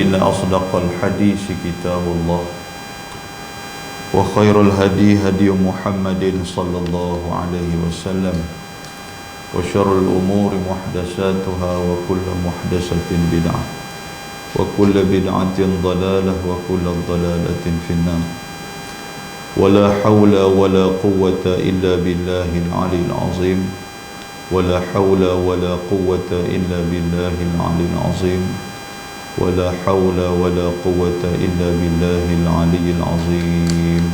فإن أصدق الحديث كتاب الله وخير الهدي هدي محمد صلى الله عليه وسلم وشر الأمور محدثاتها وكل محدثة بدعة وكل بدعة ضلالة وكل ضلالة في النار ولا حول ولا قوة إلا بالله العلي العظيم ولا حول ولا قوة إلا بالله العلي العظيم ولا حول ولا قوة إلا بالله العلي العظيم.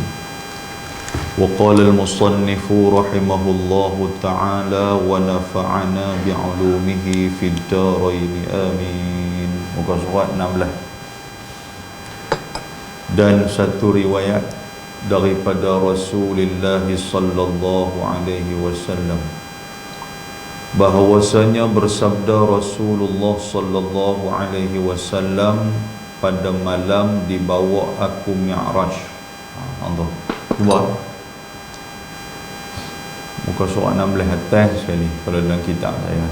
وقال المصنف رحمه الله تعالى ونفعنا بعلومه في الدارين آمين. Muka surat 16. Dan satu riwayat daripada Rasulullah sallallahu alaihi wasallam bahawasanya bersabda Rasulullah sallallahu alaihi wasallam pada malam dibawa aku Mi'raj. Allah. Cuba muka surat 16 atas sekali kalau dalam kitab saya.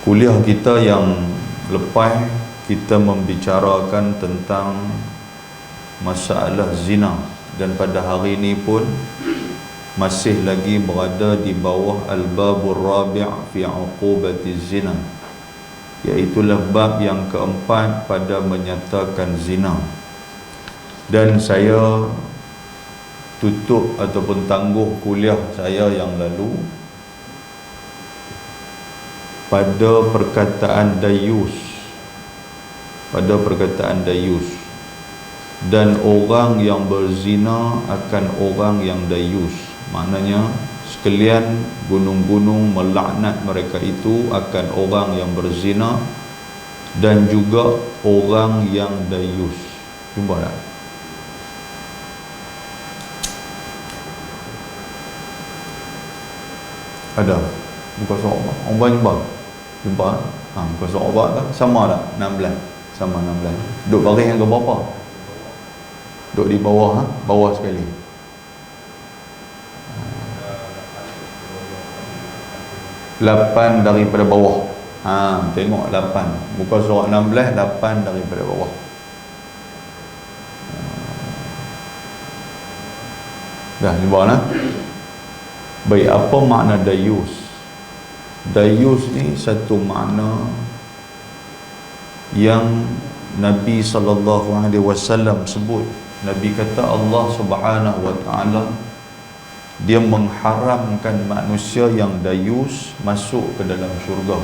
Kuliah kita yang lepas kita membicarakan tentang masalah zina, dan pada hari ini pun masih lagi berada di bawah al-babur rabi' fi uqubati zina, iaitulah bab yang keempat pada menyatakan zina. Dan saya tutup ataupun tangguh kuliah saya yang lalu pada perkataan dayus, dan orang yang berzina akan orang yang dayus. Maknanya sekalian gunung-gunung melaknat mereka itu akan orang yang berzina dan juga orang yang dayus. Jumpa tak? Ada? Muka surat apa? Orang jumpa? Jumpa? Muka surat apa tak? Sama tak? 16. Sama 16. Duduk baris yang ke berapa? Duduk di bawah, bawah sekali. 8 daripada bawah. Tengok 8. Muka surat 16, 8 daripada bawah. Dah di bawah lah. Baik, apa makna dayus? Dayus ni satu makna yang Nabi SAW sebut. Nabi kata Allah Subhanahu Wa Taala dia mengharamkan manusia yang dayus masuk ke dalam syurga.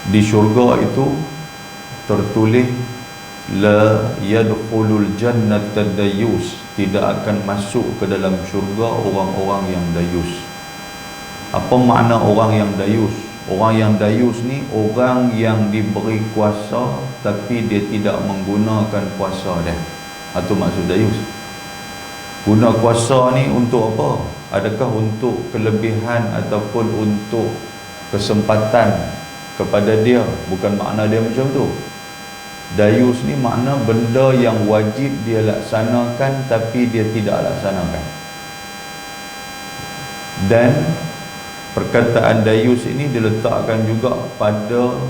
Di syurga itu tertulis la yadkhulul jannata dayus, tidak akan masuk ke dalam syurga orang-orang yang dayus. Apa makna orang yang dayus? Orang yang dayus ni orang yang diberi kuasa tapi dia tidak menggunakan kuasa dia. Itu maksud dayus. Guna kuasa ni untuk apa? Adakah untuk kelebihan ataupun untuk kesempatan kepada dia? Bukan makna dia macam tu. Dayus ni makna benda yang wajib dia laksanakan tapi dia tidak laksanakan. Dan perkataan dayus ini diletakkan juga pada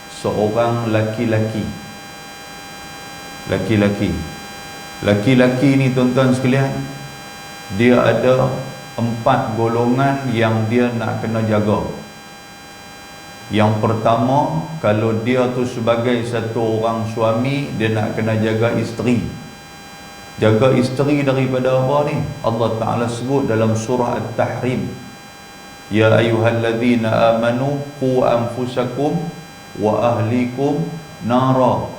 seorang laki-laki. Laki-laki ni tuan-tuan sekalian, dia ada 4 golongan yang dia nak kena jaga. Yang pertama, kalau dia tu sebagai satu orang suami, dia nak kena jaga isteri. Jaga isteri daripada apa ni? Allah Ta'ala sebut dalam surah At-Tahrim, ya ayyuhalladzina amanu qu anfusakum wa ahlikum nara.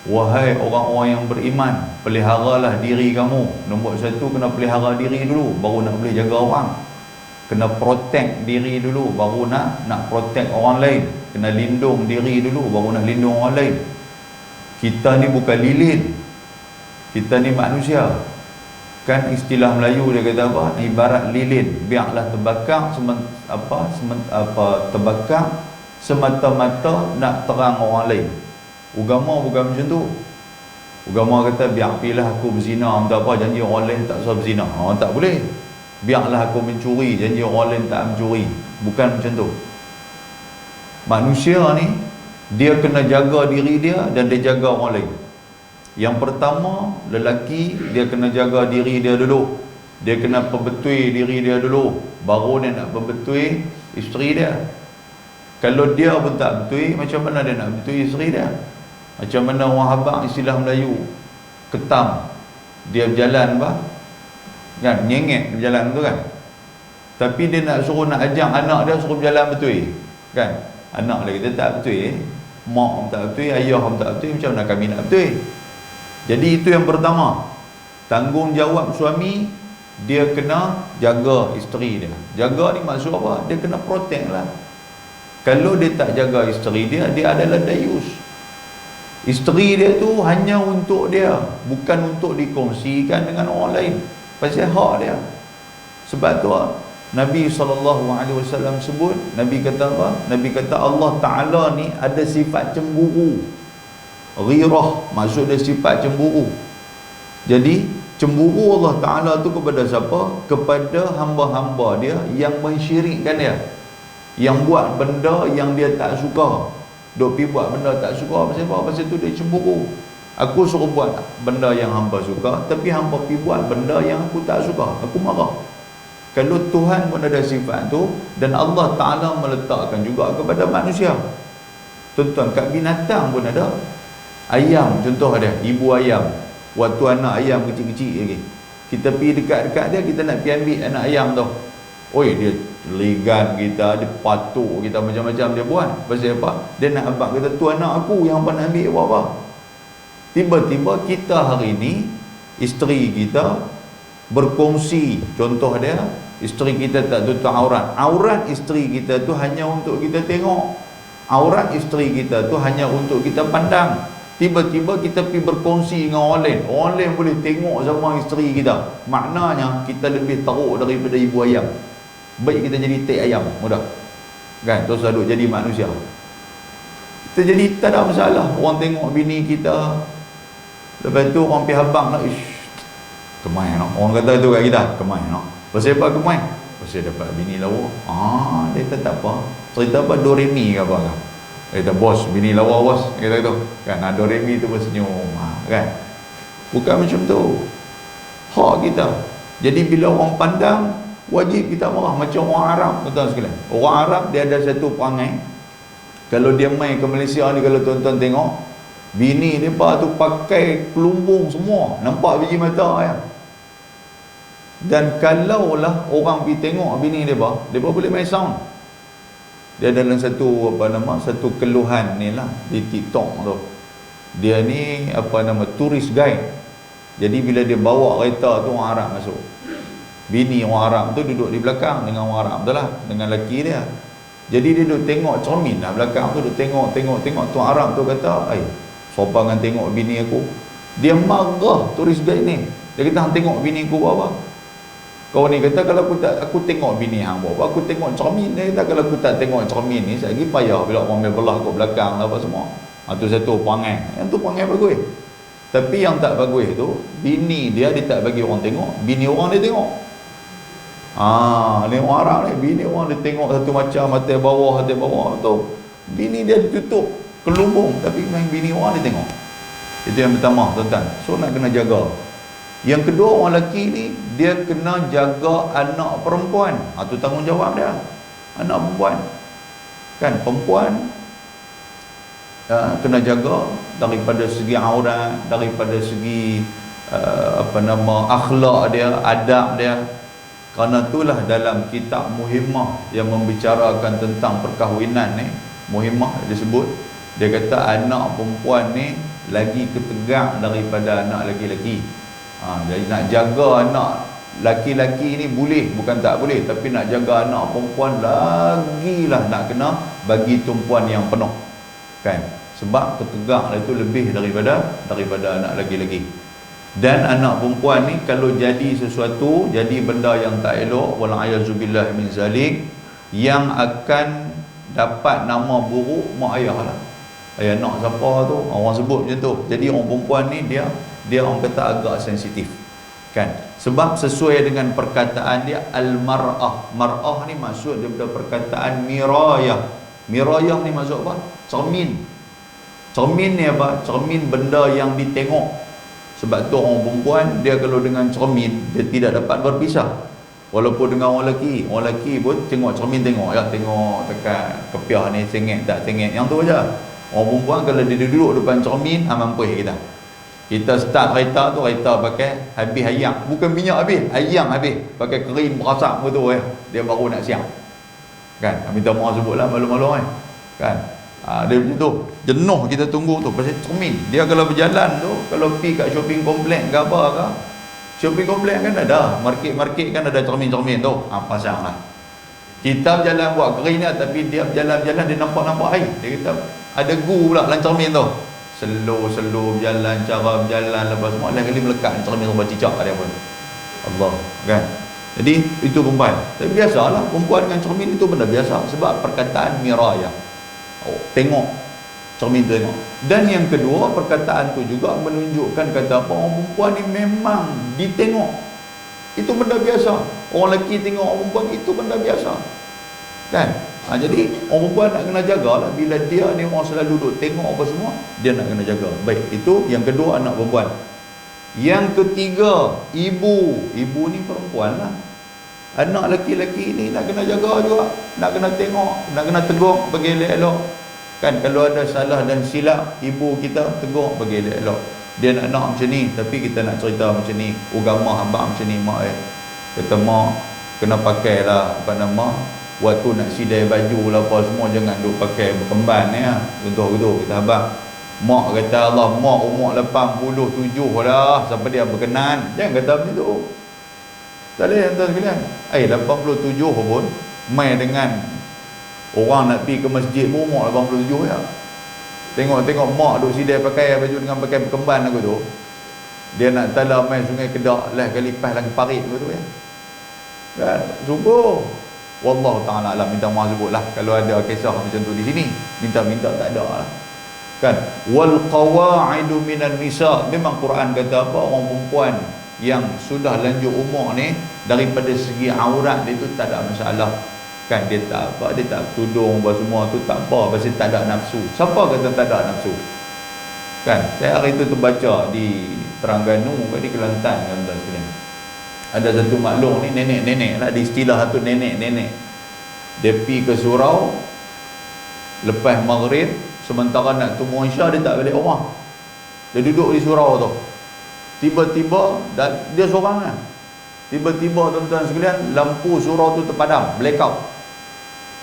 Wahai orang-orang yang beriman, peliharalah diri kamu. Nombor 1, kena pelihara diri dulu, baru nak boleh jaga orang. Kena protect diri dulu, baru nak protect orang lain. Kena lindung diri dulu, baru nak lindung orang lain. Kita ni bukan lilin, kita ni manusia. Kan istilah Melayu dia kata apa? Ibarat lilin, biarlah terbakar terbakar semata-mata nak terang orang lain. Agama bukan macam tu. Agama kata biar pilah aku berzina, tak apa, janji orang lain tak usah berzina. Tak boleh. Biarlah aku mencuri, janji orang lain tak mencuri. Bukan macam tu. Manusia ni Dia kena jaga diri dia dan dia jaga orang lain. Yang pertama, lelaki dia kena jaga diri dia dulu. Dia kena perbetui diri dia dulu, baru dia nak perbetui isteri dia. Kalau dia pun tak betui, macam mana dia nak betui isteri dia? Macam mana orang abang istilah Melayu, ketam. Dia berjalan apa? Kan, nyengek berjalan tu kan. Tapi dia nak suruh nak ajak anak dia suruh berjalan betul. Kan? Anak dia kita tak betul. Mak pun tak betul, ayah pun tak betul, macam mana kami nak betul? Jadi itu yang pertama. Tanggungjawab suami, dia kena jaga isteri dia. Jaga ni maksud apa? Dia kena protect lah. Kalau dia tak jaga isteri dia, dia adalah dayus. Isteri dia tu hanya untuk dia, bukan untuk dikongsikan dengan orang lain. Pasal hak dia. Sebab tu Nabi SAW sebut, Nabi kata apa? Nabi kata Allah Ta'ala ni ada sifat cemburu. Ghirah, maksud dia sifat cemburu. Jadi cemburu Allah Ta'ala tu kepada siapa? Kepada hamba-hamba dia yang mensyirikkan dia, yang buat benda yang dia tak suka. Duk pergi buat benda tak suka. Pasal apa? Pasal tu dia cemburu. Aku suruh buat benda yang hamba suka, tapi hamba pergi buat benda yang aku tak suka, aku marah. Kalau Tuhan pun ada sifat tu, dan Allah Ta'ala meletakkan juga kepada manusia. Tuan-tuan, kat binatang pun ada. Ayam contoh dia, ibu ayam. Waktu anak ayam kecil-kecil lagi, kita pergi dekat-dekat dia, kita nak pergi ambil anak ayam tu. Oi, dia ligan kita, dia patuk kita, macam-macam dia buat. Pasal apa? Dia nak abang kata, tu anak aku yang abang nak ambil apa-apa. Tiba-tiba kita hari ni, isteri kita berkongsi, contoh dia, isteri kita tak tutup aurat. Aurat isteri kita tu hanya untuk kita tengok. Aurat isteri kita tu hanya untuk kita pandang. Tiba-tiba kita pergi berkongsi dengan orang lain. Orang lain boleh tengok sama isteri kita. Maknanya kita lebih teruk daripada ibu ayam. Baik kita jadi tek ayam, mudah. Kan? Terus aduk jadi manusia. Kita jadi tak ada masalah. Orang tengok bini kita, lepas tu orang pergi habang nak, ish, kemai no. Orang kata tu kat kita, kemai no. Pasal apa kemai? Pasal dapat bini lawa. Dia tak apa. Cerita apa? Doremi ke apa kan? Dia kata, bos, bini lawa bos. Dia kata tu. Kan, Doremi tu bersenyum. Kan? Bukan macam tu. Hak kita. Jadi bila orang pandang, wajib kita marah. Macam orang Arab, tuan-tuan sekalian. Orang Arab dia ada satu perangai. Kalau dia main ke Malaysia ni, kalau tuan-tuan tengok, bini mereka tu pakai kelumbung semua, nampak biji mata ya. Dan kalaulah orang pergi tengok bini mereka boleh main sound. Dia dalam satu satu keluhan ni lah di TikTok tu. Dia ni tourist guide. Jadi bila dia bawa kereta tu, orang Arab masuk. Bini orang Arab tu duduk di belakang dengan orang Arab tu lah, dengan lelaki dia. Jadi dia duduk tengok cermin lah belakang tu, duduk tengok. Tuan Arab tu kata, sopangan tengok bini aku. Dia marah turis guide ni. Dia kata, hang tengok bini aku buat apa? Kau ni kata, kalau aku tengok bini hang buat apa, aku tengok cermin. Dia kata, kalau aku tak tengok cermin ni, saya lagi payah bila orang belah kat belakang lah apa semua. Itu satu perangai. Yang tu perangai bagus. Tapi yang tak bagus tu, bini dia tak bagi orang tengok, bini orang dia tengok. Ni orang Arab ni, bini orang dia tengok satu macam, hati bawah tu. Bini dia ditutup kelumbung, tapi main bini orang dia tengok. Itu yang pertama, tuan-tuan. So nak kena jaga. Yang kedua, orang lelaki ni, dia kena jaga anak perempuan. Itu tanggungjawab dia. Anak perempuan. Kan, perempuan kena jaga daripada segi aurat, daripada segi akhlak dia, adab dia. Kerana itulah dalam kitab Muhimmah yang membicarakan tentang perkahwinan ni, Muhimmah disebut, dia kata anak perempuan ni lagi ketegak daripada anak lelaki-lelaki. Jadi nak jaga anak laki-laki ni boleh, bukan tak boleh, tapi nak jaga anak perempuan lagilah nak kena bagi tumpuan yang penuh. Kan? Sebab ketegak itu lebih daripada anak lelaki-lelaki. Dan anak perempuan ni kalau jadi sesuatu, jadi benda yang tak elok, wal'ayazubillah min zalik, yang akan dapat nama buruk mak ayah lah. Anak siapa tu, orang sebut macam tu. Jadi orang perempuan ni dia orang kata agak sensitif. Kan? Sebab sesuai dengan perkataan dia al-mar'ah. Mar'ah ni maksud daripada perkataan mirayah. Mirayah ni maksud apa? Cermin. Cermin ni apa? Cermin benda yang ditengok. Sebab tu orang perempuan, dia kalau dengan cermin, dia tidak dapat berpisah. Walaupun dengan orang lelaki pun tengok cermin, tengok ya, tengok tekan kepiah ni sengit tak sengit, yang tu aja. Orang perempuan kalau dia duduk depan cermin, mampus kita start kereta tu, kereta pakai habis ayam, bukan minyak habis, ayam habis, pakai krim berasak betul ya, dia baru nak siap kan. Minta maaf sebutlah malu-malu kan. Dia macam tu, jenuh kita tunggu tu pasal cermin. Dia kalau berjalan tu, kalau pergi kat shopping complex ke apa ke, shopping complex kan ada, market kan ada cermin-cermin tu, pasang lah. Kita berjalan buat kerina, tapi dia berjalan-jalan dia nampak air, dia kata ada gu pula dalam cermin tu. Slow berjalan, cara berjalan lepas semua, lain kali melekat cermin rumah cicak dia pun. Allah kan. Jadi itu perempuan. Tapi biasalah perempuan dengan cermin itu benda biasa, sebab perkataan miraya. Tengok cermin tu, tengok. Dan yang kedua, perkataan tu juga menunjukkan kata apa, orang perempuan ni memang ditengok. Itu benda biasa. Orang lelaki tengok orang perempuan, itu benda biasa kan. Jadi orang perempuan nak kena jagalah, bila dia ni orang selalu duduk tengok apa semua, dia nak kena jaga. Baik, itu yang kedua, anak perempuan. Yang ketiga, ibu ni perempuan lah. Anak lelaki-lelaki ni nak kena jaga juga, nak kena tengok, nak kena tegur bagi elok-elok kan. Kalau ada salah dan silap, ibu kita tegur bagi elok-elok. Dia nak macam ni, tapi kita nak cerita macam ni, agama hamba macam ni, mak kata mak kena pakailah apa nama, waktu nak sidai baju lah apa semua, jangan duk pakai berkemban ya, contoh gitu. Kita abang, mak kata Allah, mak umur 87 dah, siapa dia berkenan, jangan kata macam tu. Tak boleh tuan sekalian. 87 pun main dengan orang nak pergi ke masjid pun umur 87 ya. Tengok mak duk sidai pakai baju dengan pakai berkemban aku tu, dia nak tala main Sungai Kedak lah kali pas lagi parit aku tu ya kan. Sungguh wallahu taala alam, minta maaf sebutlah kalau ada kisah macam tu di sini, minta tak ada lah kan. Wal qawaidu minan nisa, memang Quran kata apa, orang perempuan yang sudah lanjut umur ni, daripada segi aurat dia tu tak ada masalah kan. Dia tak apa, dia tak tudung apa semua tu tak apa, pasal tak ada nafsu. Siapa kata tak ada nafsu kan. Saya hari tu terbaca di Terengganu di Kelantan kan tuan sekalian, ada satu maklum ni, nenek lah, di istilah tu nenek, dia pergi ke surau lepas maghrib, sementara nak tunggu isya, dia tak balik rumah, dia duduk di surau tu. Tiba-tiba dia seorang kan, tiba-tiba tuan-tuan sekalian, lampu surau tu terpadam, blackout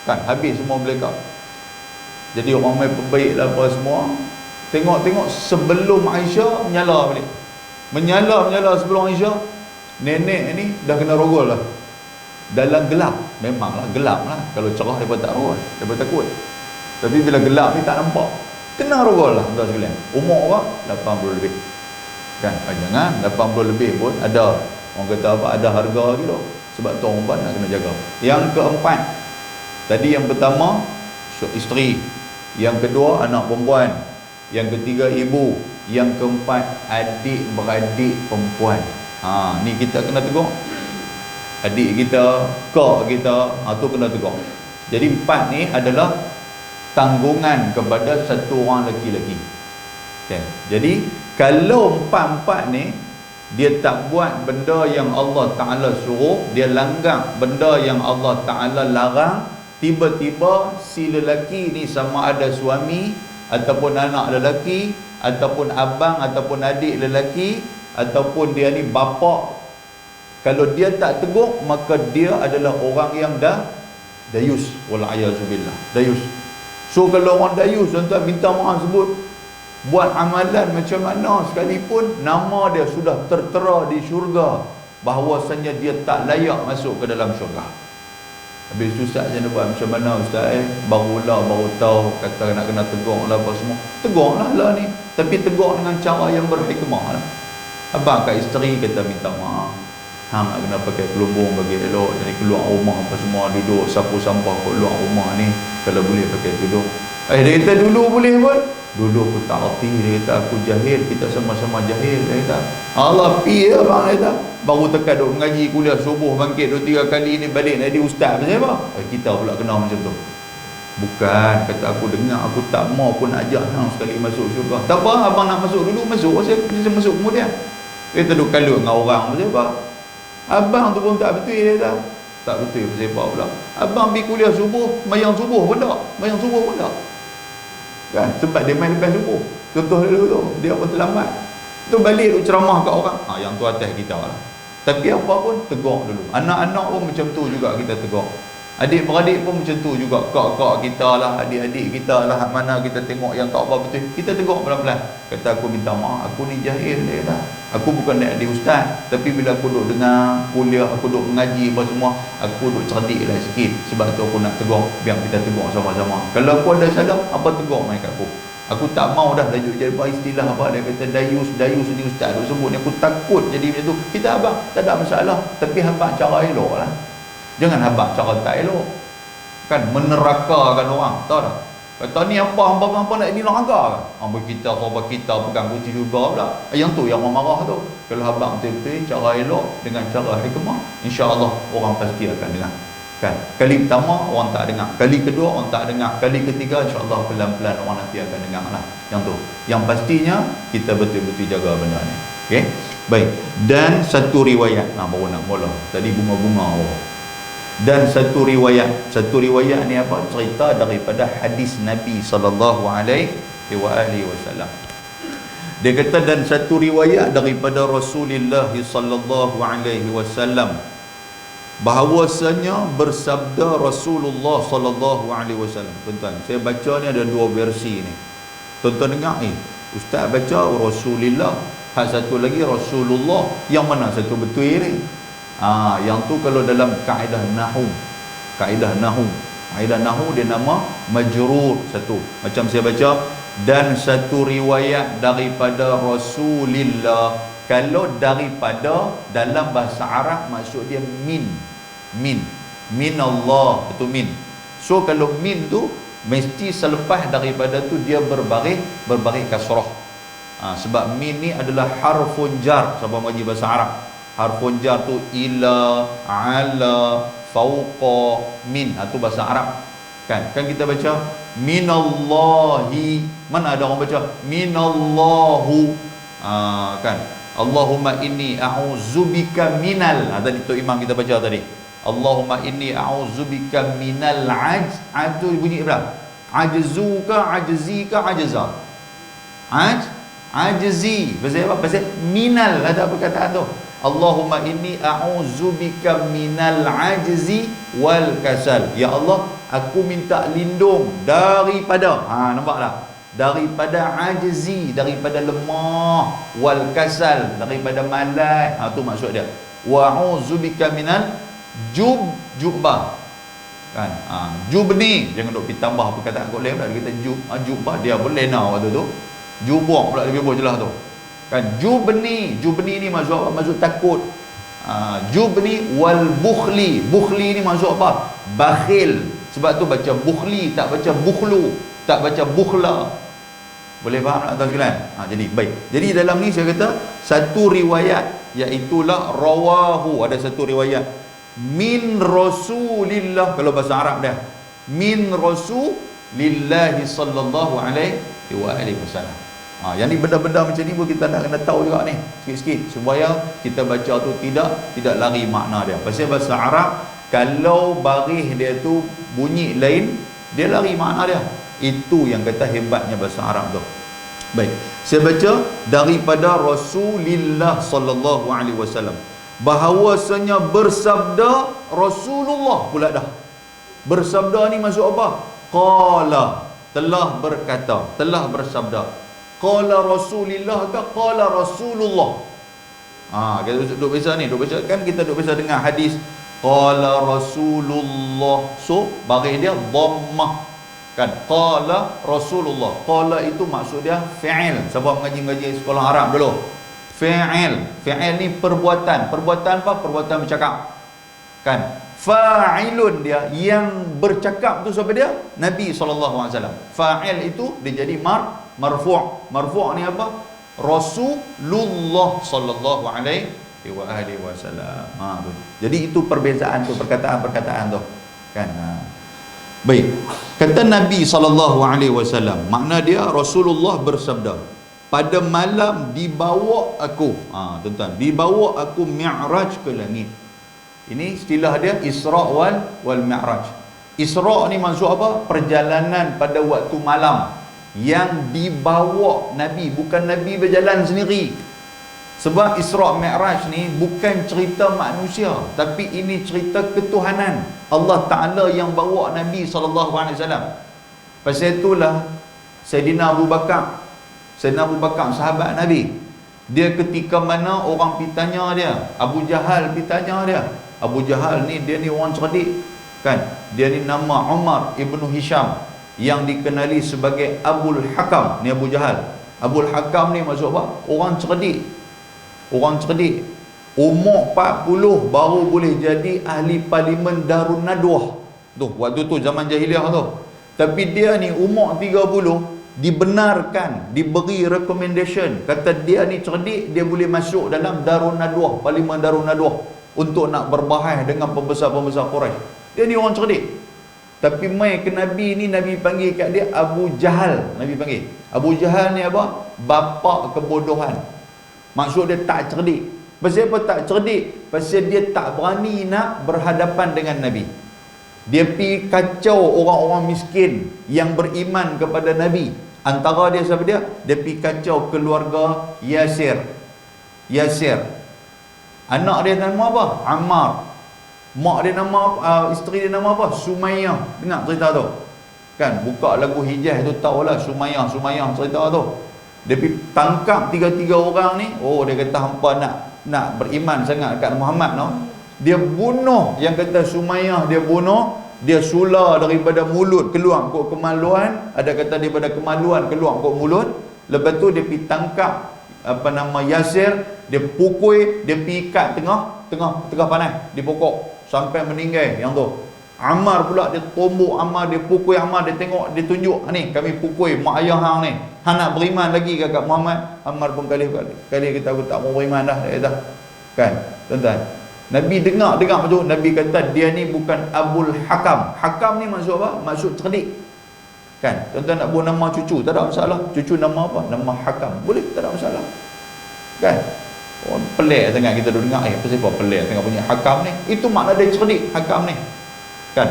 kan, habis semua blackout. Jadi orang main perbaik lah apa semua, tengok sebelum Aisyah menyala balik, menyala sebelum Aisyah. Nenek ni dah kena rogol lah dalam gelap. Memanglah gelap lah, kalau cerah dia pun tak rogol, dia pun takut. Tapi bila gelap ni tak nampak, kena rogol lah tuan sekalian. Umur orang 80 lebih kan. Jangan 80 lebih pun ada, orang kata apa, ada harga lagi tu. Sebab tu orang nak kena jaga. Yang keempat, tadi yang pertama isteri, yang kedua anak perempuan, yang ketiga ibu, yang keempat adik-beradik perempuan. Ni kita kena tegur adik kita, kak kita, tu kena tegur. Jadi 4 ni adalah tanggungan kepada satu orang lelaki-lelaki okay. Jadi kalau 4 ni dia tak buat benda yang Allah Ta'ala suruh, dia langgar benda yang Allah Ta'ala larang, tiba-tiba si lelaki ni, sama ada suami ataupun anak lelaki ataupun abang ataupun adik lelaki ataupun dia ni bapa, kalau dia tak tegur, maka dia adalah orang yang dayus, wal'ayazubillah, dayus. So kalau orang dayus, tuan-tuan minta maaf sebut, buat amalan macam mana sekalipun, nama dia sudah tertera di syurga bahawasanya dia tak layak masuk ke dalam syurga. Habis tu ustaz saya nak buat macam mana ustaz baru tahu, kata nak kena tegur lah apa semua. Tegur lah ni, tapi tegur dengan cara yang berhikmah lah. Abang kat isteri kata minta maaf, hang nak kena pakai kelumbung bagi elok, jadi keluar rumah apa semua, duduk sapu sampah kat luar rumah ni, kalau boleh pakai tudung. Dia kata dulu boleh pun, dulu aku tak erti, dia kata aku jahil, kita sama-sama jahil, dia kata Allah pi abang, dia kata baru tekan duk mengaji kuliah subuh, bangkit 2-3 kali ni balik nak jadi ustaz, pasal apa? Kita pula kena macam tu Bukan, kata aku dengar, aku tak mau pun ajak hang sekali masuk syurga. Tak apa, abang nak masuk dulu, masuk. Saya masuk kemudian. Dia duduk kalut dengan orang. Pasal apa? Abang tu pun tak betul, dia tak. Tak betul, pasal apa pula? Abang pergi kuliah subuh, mayang subuh pun tak. Mayang subuh pun tak. Kan? Sebab dia main lepas subuh. Contoh dulu tu, dia pun terlambat. Tu balik tu ceramah kat orang. Yang tu atas kita lah. Tapi apa pun tegur dulu. Anak-anak pun macam tu juga kita tegur. Adik-beradik pun macam tu juga. Kak-kak kita lah, adik-adik kita lah, mana kita tengok yang tak apa betul, kita tegur pelan-pelan. Kata aku minta maaf, aku ni jahil dia kata. Aku bukan nak adik ustaz, tapi bila aku duduk dengar kuliah, aku duduk mengaji apa semua, aku duduk cerdik lah sikit. Sebab tu aku nak tegur, biar kita tegur sama-sama. Kalau aku ada salah, apa tegur main kat aku. Aku tak mau dah lanjut jadi istilah apa dia kata dayus ni ustaz duk sebut ni, aku takut jadi macam tu. Kita abang tak ada masalah, tapi abang cara elok lah. Jangan abang cara tak elok. Kan menerakakan orang, tahu tak? Kata ni apa hamba nak di neraka ke? Hamba kita pegang kunci syurga pula. Yang tu yang orang marah tu. Kalau abang betul-betul cara elok dengan cara hikmah, insya-Allah orang pasti akan dengar. Kan? Kali pertama orang tak dengar, kali kedua orang tak dengar, kali ketiga insya-Allah pelan-pelan orang nanti akan dengar lah. Yang tu. Yang pastinya kita betul-betul jaga benda ni. Okey? Baik. Dan satu riwayat, baru nak mula. Tadi bunga-bunga orang. Dan satu riwayat ni apa? Cerita daripada hadis Nabi sallallahu alaihi wasallam. Dia kata dan satu riwayat daripada Rasulullah sallallahu alaihi wasallam bahawasanya bersabda Rasulullah sallallahu alaihi wasallam. Tuan-tuan, saya baca ni ada dua versi ni. Tuan-tuan dengar ustaz baca Rasulullah, hak satu lagi Rasulullah. Yang mana satu betul ni? Yang tu kalau dalam kaedah nahu dia nama majrur satu. Macam saya baca dan satu riwayat daripada Rasulillah. Kalau daripada dalam bahasa Arab maksud dia min Allah, itu min. So kalau min tu mesti selepas daripada tu dia berbaris kasrah. Sebab min ni adalah harfun jar. Siapa mengaji bahasa Arab, harfun jar tu ila, ala, fauqa, min. Itu bahasa Arab. Kan kita baca minallahi. Mana ada orang baca minallahu? Kan Allahumma inni a'udzubika minal. Tadi tu imam kita baca tadi. Allahumma inni a'udzubika minal itu bunyi berapa? Ajzuka, ajzika, ajza. Ajzi. Pasal apa? Pasal minal ada perkataan tu. Allahumma inni a'udzubika minal ajzi wal kasal. Ya Allah, aku minta lindung daripada nampak tak? Daripada ajzi, daripada lemah, wal kasal, daripada malas. Tu maksud dia. Wa a'udzubika minal jubah. Kan? Jubni, jangan duk pergi tambah perkataan kau lain pula. Dia kata jubah, dia pun lena waktu tu. Jubah pula lebih jelas tu. Kan jubni ni maksud apa? Maksud takut. Jubni wal bukhli. Bukhli ni maksud apa? Bakhil. Sebab tu baca bukhli, tak baca bukhlu, tak baca bukhla. Boleh faham tak tuan sekalian? Jadi baik. Jadi dalam ni saya kata satu riwayat, iaitulah rawahu, ada satu riwayat min Rasulillah, kalau bahasa Arab dia min Rasulillahi sallallahu alaihi wasallam. Yang ni benda-benda macam ni pun kita nak kena tahu juga ni sikit-sikit supaya kita baca tu tidak lari makna dia. Pasal bahasa Arab kalau baris dia tu bunyi lain, dia lari makna dia. Itu yang kata hebatnya bahasa Arab tu. Baik, saya baca daripada Rasulullah sallallahu alaihi wasallam bahawasanya bersabda Rasulullah pula dah. Bersabda ni maksud apa? Qala, telah berkata, telah bersabda. Qala Rasulullah ke qala Rasulullah? Kita duduk biasa ni, duduk biasa kan, kita duduk biasa dengar hadis qala Rasulullah. So baris dia dhammah. Kan qala Rasulullah. Qala itu maksud dia fi'il. Siapa mengaji sekolah Arab dulu? Fi'il. Fi'il ni perbuatan. Perbuatan apa? Perbuatan bercakap. Kan? Fa'ilun dia yang bercakap tu siapa dia? Nabi SAW. Fa'il itu dia jadi marfu'. Marfu' ni apa? Rasulullah sallallahu alaihi wasallam. Jadi itu perbezaan tu, perkataan-perkataan tu. Kan? Baik. Kata Nabi SAW, makna dia Rasulullah bersabda, pada malam dibawa aku, tuan-tuan, dibawa aku mi'raj ke langit. Ini istilah dia Isra' wal Mi'raj. Isra' ni maksud apa? Perjalanan pada waktu malam yang dibawa Nabi, bukan Nabi berjalan sendiri. Sebab Isra' Mi'raj ni bukan cerita manusia, tapi ini cerita ketuhanan. Allah Ta'ala yang bawa Nabi SAW. Pasal itulah Sayyidina Abu Bakar sahabat Nabi, dia ketika mana orang pitanya dia, Abu Jahal pitanya dia. Abu Jahal ni, dia ni orang cerdik kan. Dia ni nama Umar ibnu Hisham, yang dikenali sebagai Abul Hakam. Ni Abu Jahal. Abul Hakam ni maksud apa? Orang cerdik. Umur 40 baru boleh jadi ahli parlimen Darun Nadwah. Tu waktu tu zaman jahiliah tu. Tapi dia ni umur 30 dibenarkan, diberi recommendation, kata dia ni cerdik, dia boleh masuk dalam Darun Nadwah, parlimen Darun Nadwah, untuk nak berbahas dengan pembesar-pembesar Quraisy. Dia ni orang cerdik. Tapi mai ke Nabi ni, Nabi panggil kat dia Abu Jahal. Nabi panggil Abu Jahal ni apa? Bapa kebodohan. Maksud dia tak cerdik. Pasal apa tak cerdik? Pasal dia tak berani nak berhadapan dengan Nabi. Dia pergi kacau orang-orang miskin yang beriman kepada Nabi. Antara dia siapa dia? Dia pergi kacau keluarga Yasir. Anak dia nama apa? Ammar. Mak dia nama isteri dia nama apa? Sumayyah. Dengar cerita tu kan? Buka lagu Hijaz tu tahulah Sumayyah cerita tu. Dia pergi tangkap tiga-tiga orang ni. Oh, dia kata hampa nak beriman sangat dekat Muhammad no. Dia bunuh, yang kata Sumayyah dia bunuh, dia sula daripada mulut keluar kok kemaluan, ada kata daripada kemaluan keluar kok mulut. Lepas tu dia pergi tangkap Yasir, dia pukul, dia pergi ikat tengah panas di pokok sampai meninggal yang tu. Ammar pula dia tombok Ammar, dia pukul Ammar, dia tengok, dia tunjuk ni, kami pukul mak ayah hang ni. Hang nak beriman lagi ke kat Muhammad? Ammar pun kali kata aku tak mau beriman dah, dia kata. Kan? Tuan-tuan. Nabi dengar macam Nabi kata dia ni bukan Abul Hakam. Hakam ni maksud apa? Maksud cerdik. Kan? Tuan-tuan nak buat nama cucu, tak ada masalah. Cucu nama apa? Nama Hakam. Boleh, tak ada masalah. Kan? Oh, pelik sangat kita dengar. Pasal apa pelik tengah punya Hakam ni? Itu makna dia cerdik, Hakam ni. Kan?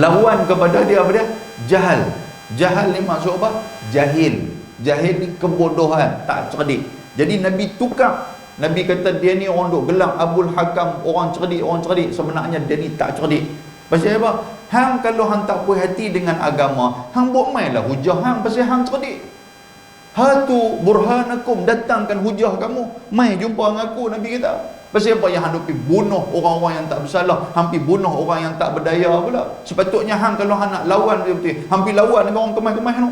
Lawan kepada dia apa dia? Jahal ni maksud apa? Jahil ni kebodohan, tak cerdik. Jadi Nabi tukar. Nabi kata dia ni orang duk gelar Abul Hakam, orang cerdik. Sebenarnya dia ni tak cerdik. Pasal apa? Hang kalau hang tak puas hati dengan agama, hang buat mainlah hujah hang pasal hang cerdik. Hatu burhanakum, datangkan hujah kamu. Mai jumpa dengan aku, Nabi kata. Pasal apa yang hang duk bunuh orang-orang yang tak bersalah, hang bunuh orang yang tak berdaya pula. Sepatutnya hang kalau hang nak lawan betul-betul, hang lawan dengan orang kemah-kemah tu.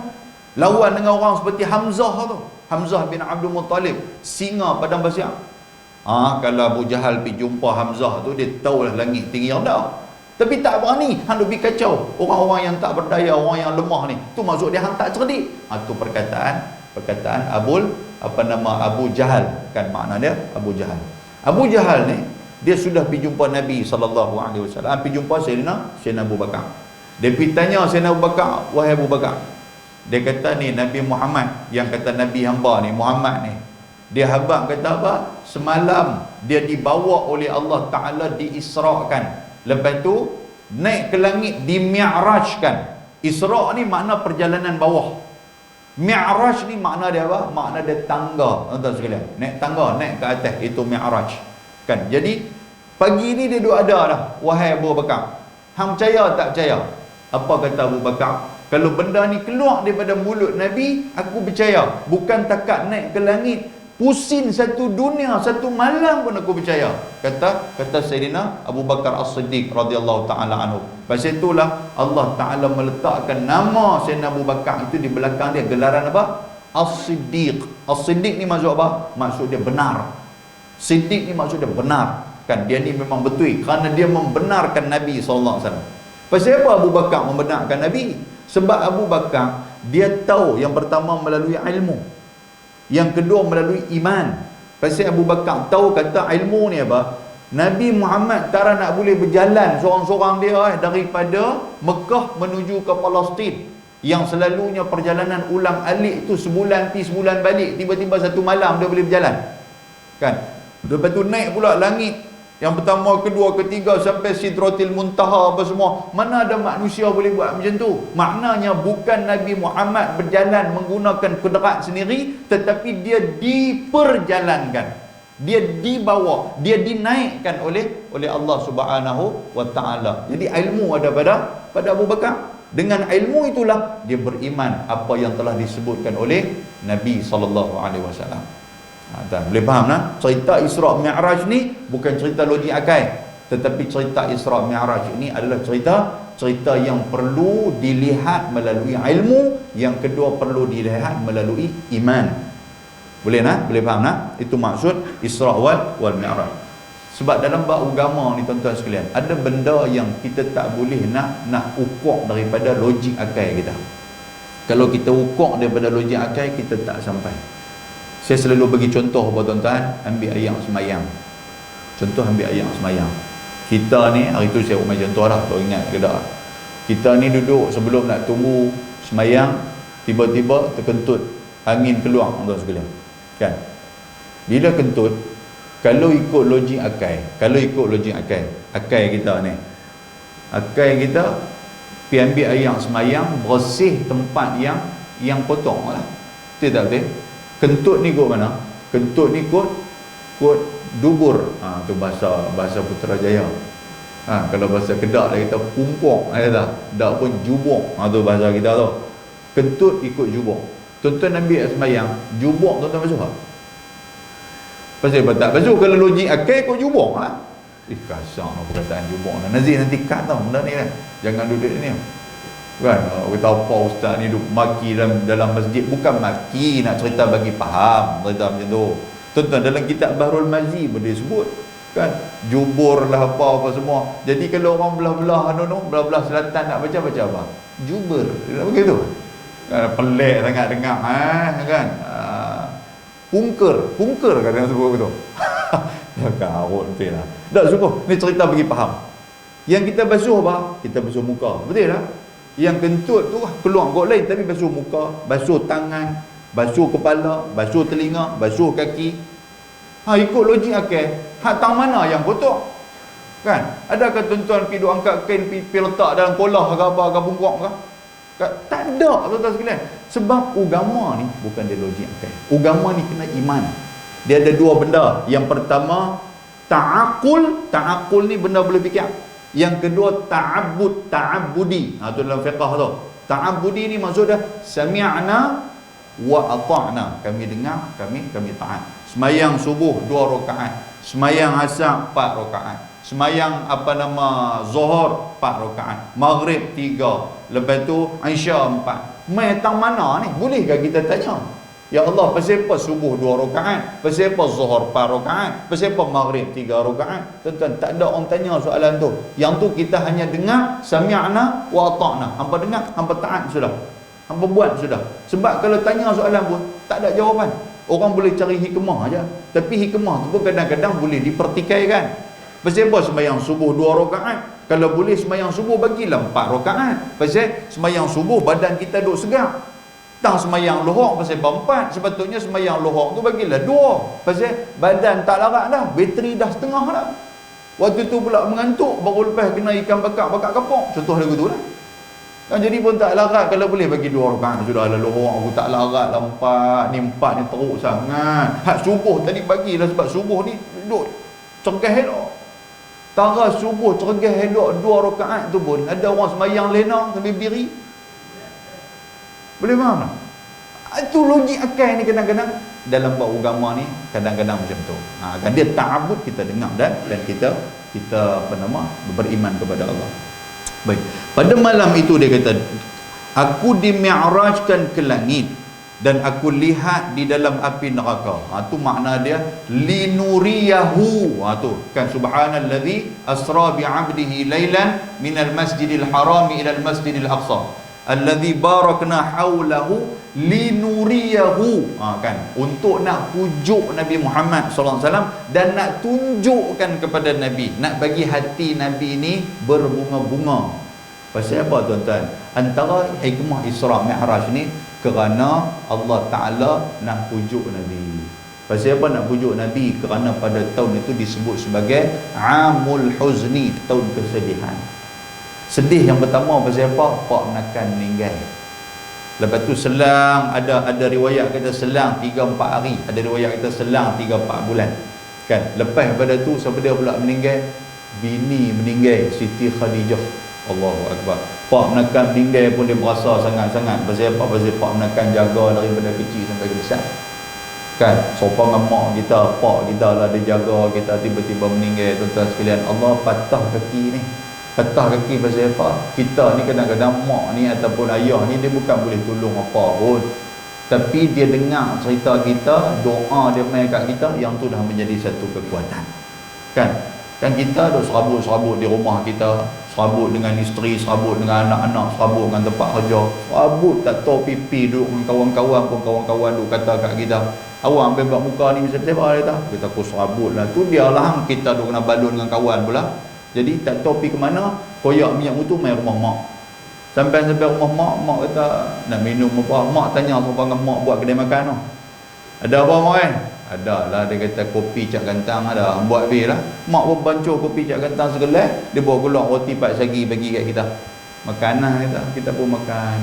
Lawan dengan orang seperti Hamzah tu. Hamzah bin Abdul Muttalib, singa padang pasir. Kalau Abu Jahal pergi jumpa Hamzah tu, dia tahulah langit tinggi rendah. Tapi tak berani, hang duk kacau orang-orang yang tak berdaya, orang yang lemah ni. Tu maksud dia hang tak cerdik. Tu perkataan Abu Jahal, kan makna dia Abu Jahal. Abu Jahal ni dia sudah pergi jumpa Nabi SAW, pergi jumpa Sayyidina Abu Bakar. Dia pergi tanya Sayyidina Abu Bakar, wahai Abu Bakar, dia kata ni Nabi Muhammad, yang kata Nabi hamba ni Muhammad ni, dia habaq kata apa? Semalam dia dibawa oleh Allah Ta'ala, diisra'kan. Lepas tu naik ke langit, dimi'rajkan. Isra' ni makna perjalanan bawah. Mi'raj ni makna dia apa? Makna dia tangga. Tuan-tuan sekalian, naik tangga, naik ke atas, itu mi'raj. Kan? Jadi pagi ni dia duk ada dah, wahai Abu Bakar. Hang percaya tak percaya? Apa kata Abu Bakar? Kalau benda ni keluar daripada mulut Nabi, aku percaya. Bukan takat naik ke langit, pusing satu dunia, satu malam pun aku percaya. Kata Sayyidina Abu Bakar As-Siddiq radhiyallahu ta'ala anhu. Pasal itulah Allah Ta'ala meletakkan nama Sayyidina Abu Bakar itu di belakang dia, gelaran apa? As-Siddiq. As-Siddiq ni maksud apa? Maksud dia benar. Siddiq ni maksud dia benar. Kan? Dia ni memang betul kerana dia membenarkan Nabi SAW. Pasal apa Abu Bakar membenarkan Nabi? Sebab Abu Bakar dia tahu, yang pertama melalui ilmu, yang kedua melalui iman. Pasal Abu Bakar tahu kata ilmu ni apa? Nabi Muhammad tak nak boleh berjalan seorang-seorang dia daripada Mekah menuju ke Palestin, yang selalunya perjalanan ulang alik tu sebulan pergi sebulan balik, tiba-tiba satu malam dia boleh berjalan kan. Lepas tu naik pula langit yang pertama, kedua, ketiga sampai Sidratil Muntaha apa semua. Mana ada manusia boleh buat macam tu? Maknanya bukan Nabi Muhammad berjalan menggunakan kudarat sendiri, tetapi dia diperjalankan, dia dibawa, dia dinaikkan oleh Allah Subhanahu wa taala. Jadi ilmu ada pada Abu Bakar. Dengan ilmu itulah dia beriman apa yang telah disebutkan oleh Nabi sallallahu alaihi wasallam. Boleh faham tak? Cerita Isra Mi'raj ni bukan cerita logik akal, tetapi cerita Isra Mi'raj ini adalah cerita yang perlu dilihat melalui ilmu, yang kedua perlu dilihat melalui iman. Boleh nak? Boleh faham tak? Itu maksud Isra wal Mi'raj. Sebab dalam bab agama ni tuan-tuan sekalian, ada benda yang kita tak boleh nak ukur daripada logik akal kita. Kalau kita ukur daripada logik akal, kita tak sampai. Saya selalu bagi contoh buat tuan-tuan, ambil ayat semayang. Contoh ambil ayat semayang. Kita ni, hari tu saya buat contoh dah, tak ingat ke tak. Kita ni duduk sebelum nak tunggu semayang, tiba-tiba terkentut, angin keluar tuan-tuan sekalian. Kan? Bila kentut, kalau ikut logik akal, akal kita ni, akal kita pergi ambil ayat semayang, bersih tempat yang kotor lah. Betul tak betul? Kentut ni kot mana? Kentut ni kot dubur. Tu bahasa Putrajaya. Kalau bahasa Kedah lah kita pumpok, tak pun jubuk. Tu bahasa kita tu. Kentut ikut jubuk. Tuan-tuan ambil semayang, jubuk tuan-tuan basuh tak? Pasal apa tak basuh? Kalau logik akal ikut jubuk lah. Kasar perkataan jubuk. Nazir nanti cut tau benda ni kan. Jangan duduk ni kan. Kita apa ustaz ni duduk maki dalam masjid. Bukan maki, nak cerita bagi faham, cerita macam tu. Tuan-tuan, dalam kitab Bahrul Mazi pun dia sebut kan, jubur lah apa semua. Jadi kalau orang belah-belah selatan nak baca apa? Jubur. Dia begitu kan, pelik sangat dengar kan. Pungker kadang sebut begitu. Ya karut betul lah. Tak suka. Ni cerita bagi faham. Yang kita basuh apa? Kita basuh muka. Betul tak? Yang kentut tu keluar kot lain, tapi basuh muka, basuh tangan, basuh kepala, basuh telinga, basuh kaki. Ikut logik akal. Hak tang mana yang kotor? Kan? Adakah tuan-tuan pergi duk angkat kain pergi letak dalam kolah ke apa ke bungkuk ke? Tak ada tuan-tuan sekalian. Sebab agama ni bukan dia logik akal. Agama ni kena iman. Dia ada dua benda. Yang pertama ta'aqul. Ta'aqul ni benda boleh fikir. Yang kedua ta'abbudi. Tu dalam fiqh tu. Ta'abbudi ni maksudnya sami'na wa ata'na. Kami dengar, kami taat. Semayang subuh 2 rakaat. Semayang asar 4 rakaat. Semayang Zuhur 4 rakaat. Maghrib 3. Lepas tu Isya 4. Mai tang mana ni? Bolehkah kita tanya? Ya Allah, pasal apa subuh 2 rakaat? Pasal apa Zuhur 4 rakaat? Pasal apa Maghrib 3 rakaat? Tuan-tuan, tak ada orang tanya soalan tu. Yang tu kita hanya dengar, sami'na wa ata'na. Hampa dengar, hampa taat sudah. Hampa buat sudah. Sebab kalau tanya soalan pun tak ada jawapan. Orang boleh cari hikmah aja. Tapi hikmah tu pun kadang-kadang boleh dipertikaikan. Pasal apa sembahyang subuh 2 rakaat? Kalau boleh sembahyang subuh bagilah 4 rakaat. Pasal sembahyang subuh badan kita duk segar. Tang sembahyang lohok pasal 4, sepatutnya sembahyang lohok tu bagilah 2. Pasal badan tak larat dah, bateri dah setengah dah. Waktu tu pula mengantuk, baru lepas kena ikan bakar kapok. Contoh lagu tu lah. Jadi pun tak larat, kalau boleh bagi 2 rakaat sudah lah lohok. Aku tak larat lah 4 ni teruk sangat. Hak subuh tadi bagilah, sebab subuh ni duduk cegah elok. Tara subuh cegah elok 2 rakaat tu pun ada orang sembahyang lena sambil berdiri. Boleh faham tak? Itu logik akal ni kadang-kadang dalam bab agama ni kadang-kadang macam tu. Kan dia ta'abbud, kita dengar dan kita beriman kepada Allah. Baik. Pada malam itu dia kata, aku dimi'rajkan ke langit dan aku lihat di dalam api neraka. Tu makna dia linuriyahu. Tu kan, subhanallazi asra bi'abdihi lailan minal masjidil harami ilal masjidil aqsa alladzi barakna haulahu linuriyahu, kan, untuk nak pujuk Nabi Muhammad SAW dan nak tunjukkan kepada Nabi, nak bagi hati Nabi ni berbunga-bunga. Pasal apa tuan-tuan? Antara hikmah Isra Mi'raj ni kerana Allah Ta'ala nak pujuk Nabi. Pasal apa nak pujuk Nabi? Kerana pada tahun itu disebut sebagai Amul Huzni, tahun kesedihan. Sedih yang pertama pasal apa? Pak Menakan meninggal. Lepas tu selang, ada riwayat kata selang 3-4 hari, ada riwayat kata selang 3-4 bulan. Kan? Lepas pada tu siapa dia pula meninggal? Bini meninggal, Siti Khadijah. Allahu Akbar. Pak Menakan meninggal pun dia berasa sangat-sangat. Pasal apa? Pasal Pak Menakan jaga daripada kecil sampai ke besar. Kan? Sopan dengan mak kita, pak kita lah dia jaga kita, tiba-tiba meninggal. Tuan-tuan sekalian, Allah patah kaki ni. Patah kaki pasal apa? Kita ni kadang-kadang mak ni ataupun ayah ni dia bukan boleh tolong apa pun, tapi dia dengar cerita kita, doa dia main kat kita, yang tu dah menjadi satu kekuatan. Kan kita duk serabut-serabut di rumah kita, serabut dengan isteri, serabut dengan anak-anak, serabut dengan tempat kerja, serabut tak tahu pipi, duduk dengan kawan-kawan pun, kawan-kawan duk kata kat kita, awak ambil buat muka ni mesti apa dia tak? Kita aku serabut lah. Tu dia lah kita duk kena balun dengan kawan pula. Jadi tak tahu pergi ke mana, koyak minyak mutu main rumah mak. Sampai rumah mak kata nak minum apa? Mak tanya siapa dengan mak buat kedai makan tu. Ada apa mak Ada lah, dia kata kopi cak gantang ada. Buat habis lah. Mak pun bancuh kopi cak gantang segelas, dia bawa keluar roti pak sagi bagi kat kita. Makanan kita pun makan.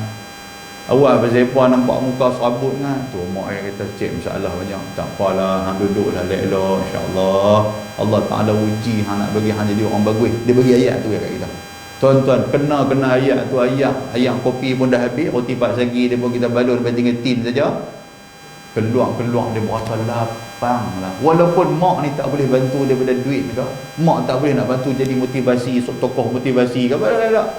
Awak pasal apa nampak muka serabut kan? Tu mak ayah kata cik masalah banyak. Tak apalah, hang duduklah elok-elok, insya-Allah. Allah Taala uji hang nak bagi hang jadi orang bagus. Dia bagi ayat tu kat kita. Tuan-tuan, kena ayat tu, ayat kopi pun dah habis, roti pak sagi dia pun kita balun sampai tinggal tin saja. Keluar dia berasa lapang lah. Walaupun mak ni tak boleh bantu daripada duit ke, mak tak boleh nak bantu jadi motivasi, tokoh motivasi ke apa, tak.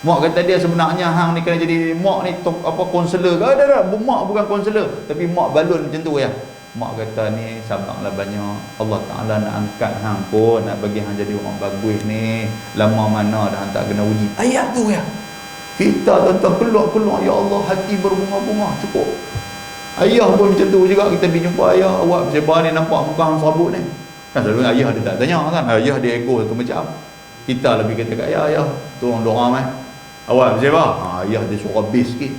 Mak kata dia sebenarnya hang ni kena jadi mak ni konselor ke, ada mak bukan konselor, tapi mak balun macam tu ya. Mak kata ni sabarlah banyak, Allah Ta'ala nak angkat hang pun, nak bagi hang jadi orang bagus ni, lama mana dah hang tak kena uji. Ayat tu ya. Kita tuan-tuan keluar, ya Allah, hati berbunga-bunga, cukup. Ayah pun macam tu juga, kita pergi jumpa ayah, awak siapa ni nampak muka hang serabut ni? Kan selalu ayah dia tak tanya kan, ayah dia ego tu macam. Kita lebih kata kat ayah, tolong doa mai. Awak siapa? Ayah dia suruh habis sikit.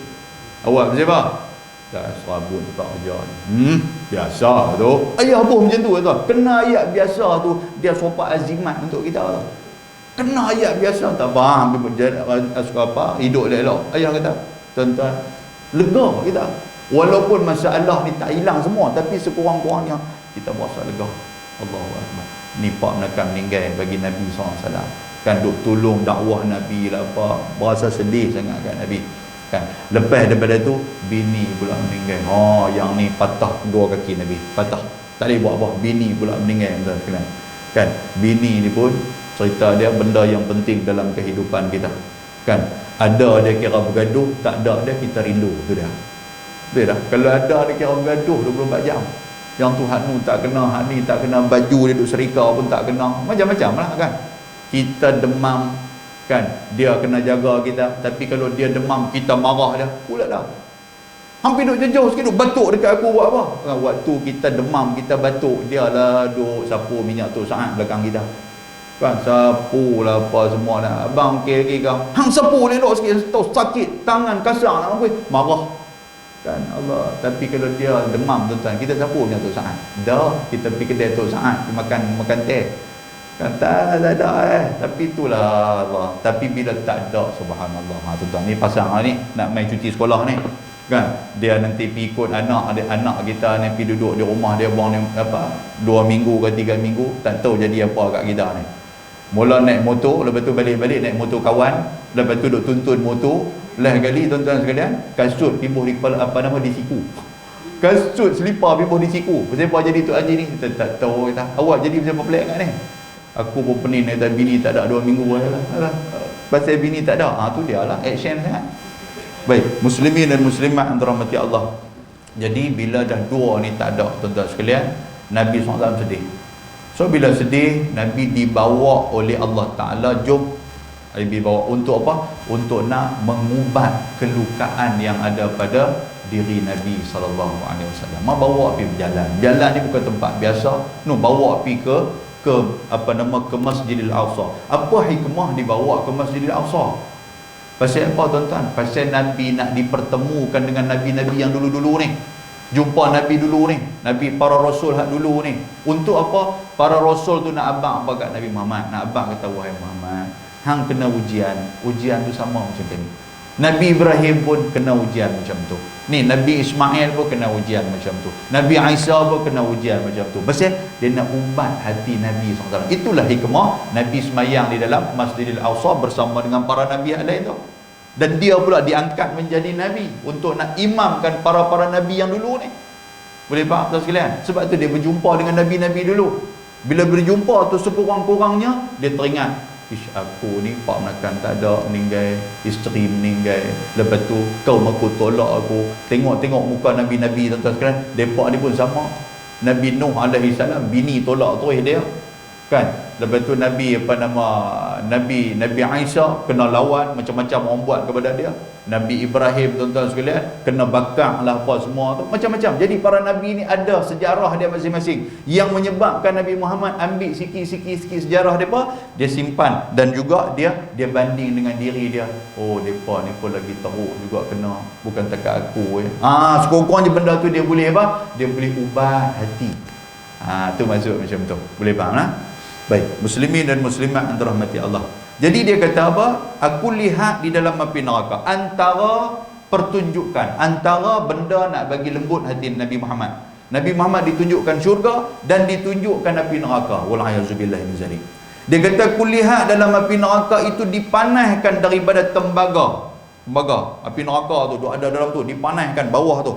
Awak siapa? Dah serabut tak kerja ni. Biasa tu. Ayah pun macam tu tuan. Kena ayat biasa tu, dia sopak azimat untuk kita tu. Kena ayat biasa tak faham apa, hidup elok. Ayah kata, tuan-tuan, lega kita. Walaupun masalah ni tak hilang semua, tapi sekurang-kurangnya kita berasa lega. Allahu Akbar. Ni Pak Menakan meninggal bagi Nabi SAW. Kan duk tolong dakwah Nabi lah apa, berasa sedih sangat kan Nabi. Kan lepas daripada tu bini pula meninggal. Yang ni patah dua kaki Nabi, patah. Tak boleh buat apa, bini pula meninggal tuan-tuan. Kan bini ni pun cerita dia benda yang penting dalam kehidupan kita. Kan ada dia kira bergaduh, tak ada dia kita rindu, tu dia. Betul dah. Kalau ada dia kira bergaduh 24 jam. Yang tu hak nu tak kena, hak ni tak kena, baju dia duk serika pun tak kena. Macam-macam lah kan. Kita demam kan, dia kena jaga kita. Tapi kalau dia demam, kita marah dia, pula dah. Hampir duk jauh sikit, duk batuk dekat aku buat apa? Waktu kita demam, kita batuk, dia lah duk sapu minyak tu saat belakang kita. Kan sapu lah apa semua dah. Abang kiri kau, hang sapu elok sikit, tahu sakit, tangan kasar nak apa? Marah. Kan Allah. Tapi kalau dia demam tuan-tuan, kita sapu macam tu saat. Dah kita pergi kedai tu saat makan teh. Kan tak ada tapi itulah Allah. Tapi bila tak ada, subhanallah. Tuan-tuan, ni pasang ni nak main cuti sekolah ni. Kan dia nanti pergi ikut anak kita ni, pergi duduk di rumah dia buang apa 2 minggu ke 3 minggu, tak tahu jadi apa kat kita ni. Mula naik motor, lepas tu balik-balik naik motor kawan, lepas tu duk tuntun motor. Lah kali tuan-tuan sekalian, kasut pibuh di kepala, apa nama, di siku. Kasut selipar pibuh di siku. Pasal apa jadi tu Haji ni? Kita tak tahu kita. Awak jadi macam apa pelik kat ni? Aku pun pening kata bini tak ada 2 minggu lah. Pasal bini tak ada. Tu dia lah action sangat. Baik, muslimin dan muslimat yang dirahmati Allah. Jadi bila dah dua ni tak ada tuan-tuan sekalian, Nabi SAW sedih. So bila sedih, Nabi dibawa oleh Allah Ta'ala, jom dibawa untuk apa? Untuk nak mengubat kelukaan yang ada pada diri Nabi SAW. Mak bawa pergi berjalan. Jalan ni bukan tempat biasa. Bawa pergi ke Masjidil Aqsa. Apa hikmah dibawa ke Masjidil Aqsa? Pasal apa tuan-tuan? Pasal Nabi nak dipertemukan dengan Nabi-Nabi yang dulu-dulu ni. Jumpa Nabi dulu ni, Nabi para Rasul hak dulu ni. Untuk apa? Para Rasul tu nak abang apa kat Nabi Muhammad? Nak abang kata, wahai Muhammad, hang kena ujian. Ujian tu sama macam ni. Nabi Ibrahim pun kena ujian macam tu. Ni Nabi Ismail pun kena ujian macam tu. Nabi Isa pun kena ujian macam tu. Pasal dia nak ubat hati Nabi SAW. Itulah hikmah Nabi semayang di dalam Masjidil Aqsa bersama dengan para Nabi yang lain tu. Dan dia pula diangkat menjadi Nabi untuk nak imamkan para Nabi yang dulu ni. Boleh faham tuan sekalian? Sebab tu dia berjumpa dengan Nabi-Nabi dulu. Bila berjumpa tu sekurang-kurangnya dia teringat, ish, aku ni pak makan tak ada, meninggal, isteri meninggal, lepas tu kaum aku tolak aku. Tengok-tengok muka Nabi-Nabi tuan-tuan sekalian, mereka ni pun sama. Nabi Nuh alaihi salam, bini tolak terus dia, kan? Lepas tu Nabi Isa kena lawan, macam-macam orang buat kepada dia. Nabi Ibrahim tuan-tuan sekalian kena bakar lah apa semua tu, macam-macam. Jadi para Nabi ni ada sejarah dia masing-masing yang menyebabkan Nabi Muhammad ambil sikit-sikit sejarah dia simpan, dan juga dia banding dengan diri dia. Oh, mereka ni pun lagi teruk juga kena, bukan takat aku. Sekurang-kurangnya benda tu dia boleh apa? Dia boleh ubah hati. Tu maksud macam tu. Boleh faham lah? Baik, muslimin dan muslimat yang dirahmati Allah. Jadi dia kata apa? Aku lihat di dalam api neraka antara pertunjukan, antara benda nak bagi lembut hati Nabi Muhammad. Nabi Muhammad ditunjukkan syurga dan ditunjukkan api neraka. Wal'ayazubillah min zalik. Dia kata aku lihat dalam api neraka itu dipanaskan daripada tembaga. Api neraka tu ada dalam tu, dipanaskan bawah tu.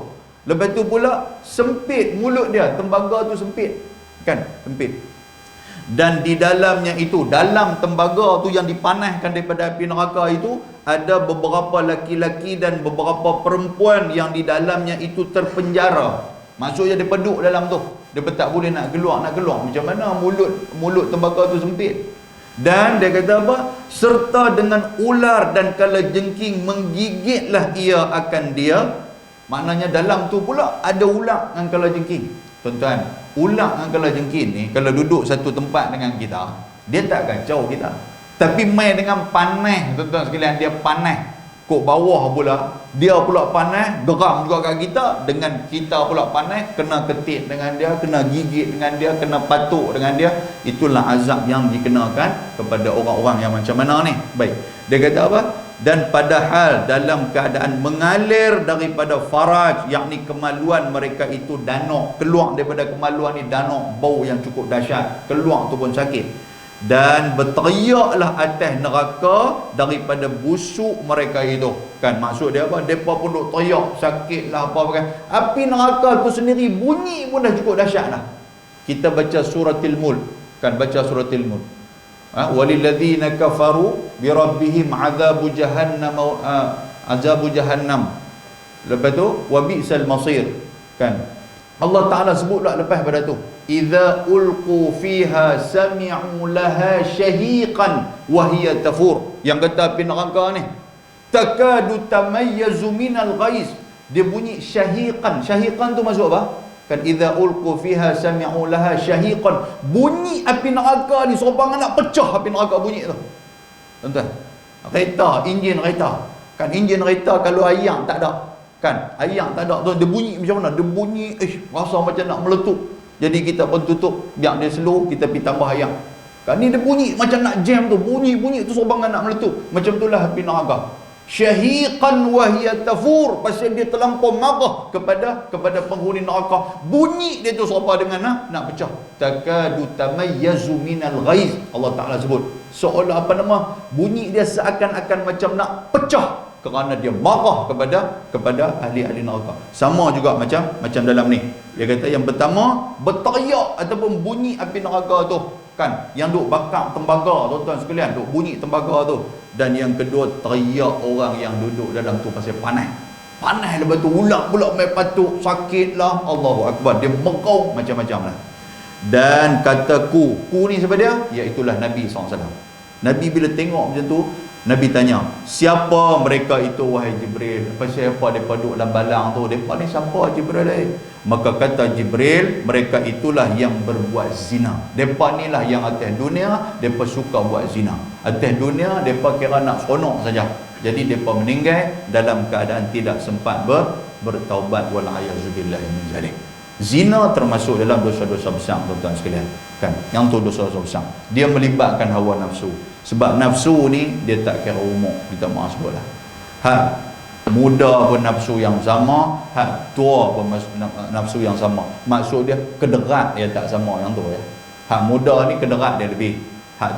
Lepas tu pula sempit mulut dia, tembaga tu sempit. Kan? Sempit. Dan di dalamnya itu, dalam tembaga tu yang dipanaskan daripada api neraka itu, ada beberapa laki-laki dan beberapa perempuan yang di dalamnya itu terpenjara. Maksudnya dia peduk dalam tu. Dia tak boleh nak keluar. Macam mana mulut tembaga tu sempit. Dan dia kata apa? Serta dengan ular dan kalajengking menggigitlah ia akan dia. Maknanya dalam tu pula ada ular dan kalajengking. Tuan-tuan, ular dengan kalajengking ni kalau duduk satu tempat dengan kita, dia tak kacau kita. Tapi main dengan panas, tuan-tuan sekalian, dia panas. Kok bawah pula, dia pula panas, geram juga kat kita. Dengan kita pula panas, kena ketik dengan dia, kena gigit dengan dia, kena patuk dengan dia. Itulah azab yang dikenakan kepada orang-orang yang macam mana ni. Baik, dia kata apa? Dan padahal dalam keadaan mengalir daripada faraj, yakni kemaluan mereka itu danuk, keluar daripada kemaluan ni danuk, bau yang cukup dahsyat, keluar tu pun sakit. Dan berteriaklah atas neraka daripada busuk mereka itu. Kan maksud dia apa? Depa pun duk teriak, sakitlah apa kan. Api neraka tu sendiri bunyi pun dah cukup dahsyat dah. Kita baca suratul Mulk, kan, baca suratul Mulk. Walilladzina kafaru birabbihim azabu jahannam. Lepas tu wa bi'sal masir, kan. Allah Taala sebutlah lepas pada tu, idza ulqu fiha sami'u laha shahiqan wa hiya tafur. Yang kata api neraka ni takadu tamayyazu minal ghaiz, dia bunyi syahiqan. Syahiqan tu maksud apa? Kan idza ulqu fiha sami'u laha syahiqan, bunyi api neraka ni seorbang nak pecah api neraka bunyi tu. Tuan-tuan, kereta, enjin kereta, kan, enjin kereta kalau ayam tak ada, kan, ayam tak ada tu dia bunyi macam mana? Dia bunyi rasa macam nak meletup. Jadi kita pun tutup, biar dia slow, kita pergi tambah ayam. Kan ni dia bunyi macam nak jam tu, bunyi tu seorbang nak meletup. Macam itulah api neraka. Syahiqan wa hiya tafur, pasal dia terlampau marah kepada penghuni neraka. Bunyi dia tu serupa dengan nak pecah. Takadu tamayyazu minal ghaiz. Allah Taala sebut seolah bunyi dia seakan-akan macam nak pecah kerana dia marah kepada ahli-ahli neraka. Sama juga macam dalam ni. Dia kata yang pertama berteriak ataupun bunyi api neraka tu, kan, yang duk bakar tembaga, tuan-tuan sekalian, duk bunyi tembaga tu. Dan yang kedua teriak orang yang duduk dalam tu pasal panas. Lepas tu ulang pula main patuk, sakitlah. Allahu Akbar, dia merau macam-macam lah. Dan kata ku ni siapa dia? Iaitulah Nabi SAW. Nabi bila tengok macam tu, Nabi tanya, siapa mereka itu wahai Jibril? Pasal apa mereka duduk dalam balang tu? Mereka ni siapa Jibril ni? Maka kata Jibril, mereka itulah yang berbuat zina. Mereka ni lah yang atas dunia, mereka suka buat zina. Atas dunia, mereka kira nak seronok saja. Jadi mereka meninggal dalam keadaan tidak sempat bertaubat. Wal'ayazubillah min zalik. Zina termasuk dalam dosa-dosa besar, tuan-tuan sekalian. Kan? Yang tu dosa-dosa besar. Dia melibatkan hawa nafsu. Sebab nafsu ni dia tak kira umur, kita maaf sebutlah. Muda pun nafsu yang sama, tua pun nafsu yang sama. Maksud dia kederat dia tak sama yang tu ya. Muda ni kederat dia lebih.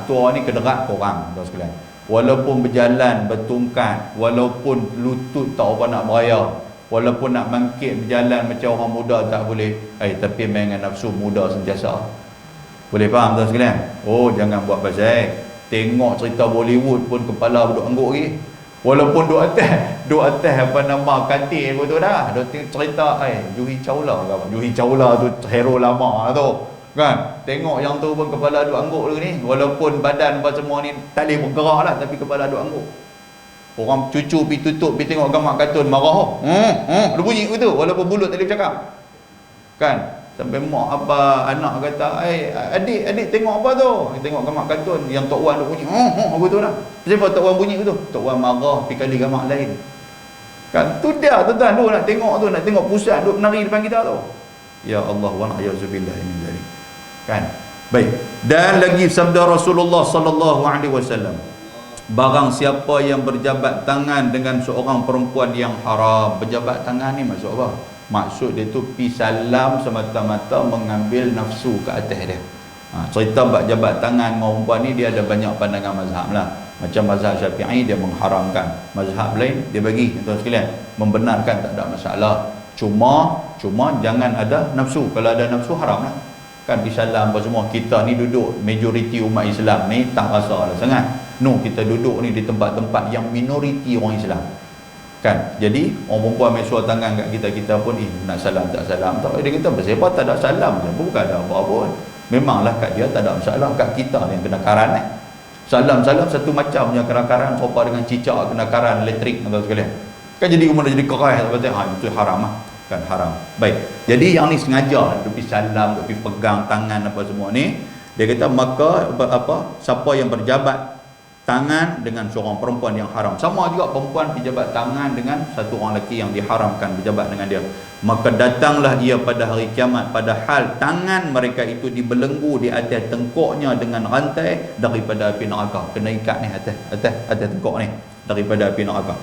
Tua ni kederat kurang, tuan sekalian. Walaupun berjalan bertungkat, walaupun lutut tak apa nak beraya, walaupun nak bangkit berjalan macam orang muda tak boleh, tapi main dengan nafsu muda sentiasa. Boleh faham tuan sekalian? Oh, jangan buat pasal tengok cerita Bollywood pun kepala duduk angguk lagi. Walaupun duduk atas apa nama katil pun tu dah. Duk cerita Juhi Chawla ke apa? Juhi Chawla tu hero lama tu. Kan? Tengok yang tu pun kepala duduk angguk lagi ni. Walaupun badan apa semua ni tak boleh bergerak lah, tapi kepala duduk angguk. Orang cucu pergi tutup pergi tengok gambar kartun marah. Dia bunyi begitu walaupun mulut tak boleh bercakap. Kan? Sampai mak apa anak kata, adik tengok apa tu? Tengok gambar kartun yang Tok Wan duk bunyi. Begitu dah. Kenapa Tok Wan bunyi begitu? Tok Wan marah pergi kali gambar lain. Kan tu dia tuan-tuan duk nak tengok pusat duk menari depan kita tu. Ya Allah wa na'udzubillah min zalik. Kan? Baik. Dan lagi sabda Rasulullah sallallahu alaihi wasallam. Barang siapa yang berjabat tangan dengan seorang perempuan yang haram. Berjabat tangan ni maksud apa? Maksud dia tu pi salam semata-mata mengambil nafsu ke atas dia. Cerita bab jabat tangan dengan perempuan ni dia ada banyak pandangan mazhab lah. Macam mazhab Syafi'i dia mengharamkan, mazhab lain dia bagi tuan sekalian membenarkan, tak ada masalah. Cuma jangan ada nafsu. Kalau ada nafsu haram lah. Kan pi salam apa semua. Kita ni duduk majoriti umat Islam ni tak rasa lah sangat. No, kita duduk ni di tempat-tempat yang minoriti orang Islam. Kan? Jadi orang perempuan main suar tangan kat kita pun nak salam tak salam tak. Dia kata pasal apa tak ada salam je, bukan ada apa-apa pun. Memanglah kat dia tak ada masalah, kat kita ni yang kena karan Salam satu macam punya karan apa dengan cicak kena karan elektrik atau sekalian. Kan jadi umur jadi keras tak betul. Itu haram lah. Kan haram. Baik. Jadi yang ni sengaja dia pergi salam, dia pergi pegang tangan apa semua ni. Dia kata maka siapa yang berjabat tangan dengan seorang perempuan yang haram. Sama juga perempuan berjabat tangan dengan satu orang lelaki yang diharamkan berjabat dengan dia. Maka datanglah ia pada hari kiamat padahal tangan mereka itu dibelenggu di atas tengkuknya dengan rantai daripada api neraka. Kena ikat ni atas tengkuk ni daripada api neraka.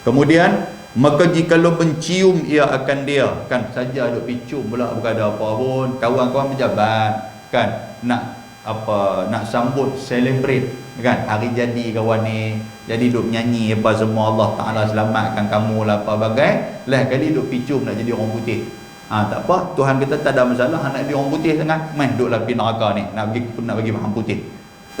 Kemudian maka jikalau mencium ia akan dia, kan saja duk picum pula bukan ada apa pun. Kawan-kawan berjabat kan nak sambut celebrate kan hari jadi kawan ni, jadi duk nyanyi apa semua, Allah Ta'ala selamatkan kamu lah apa bagai lah kali duk picum nak jadi orang putih. Tak apa, Tuhan kata tak ada masalah nak jadi orang putih sangat, main duduklah pergi neraka ni, nak bagi faham putih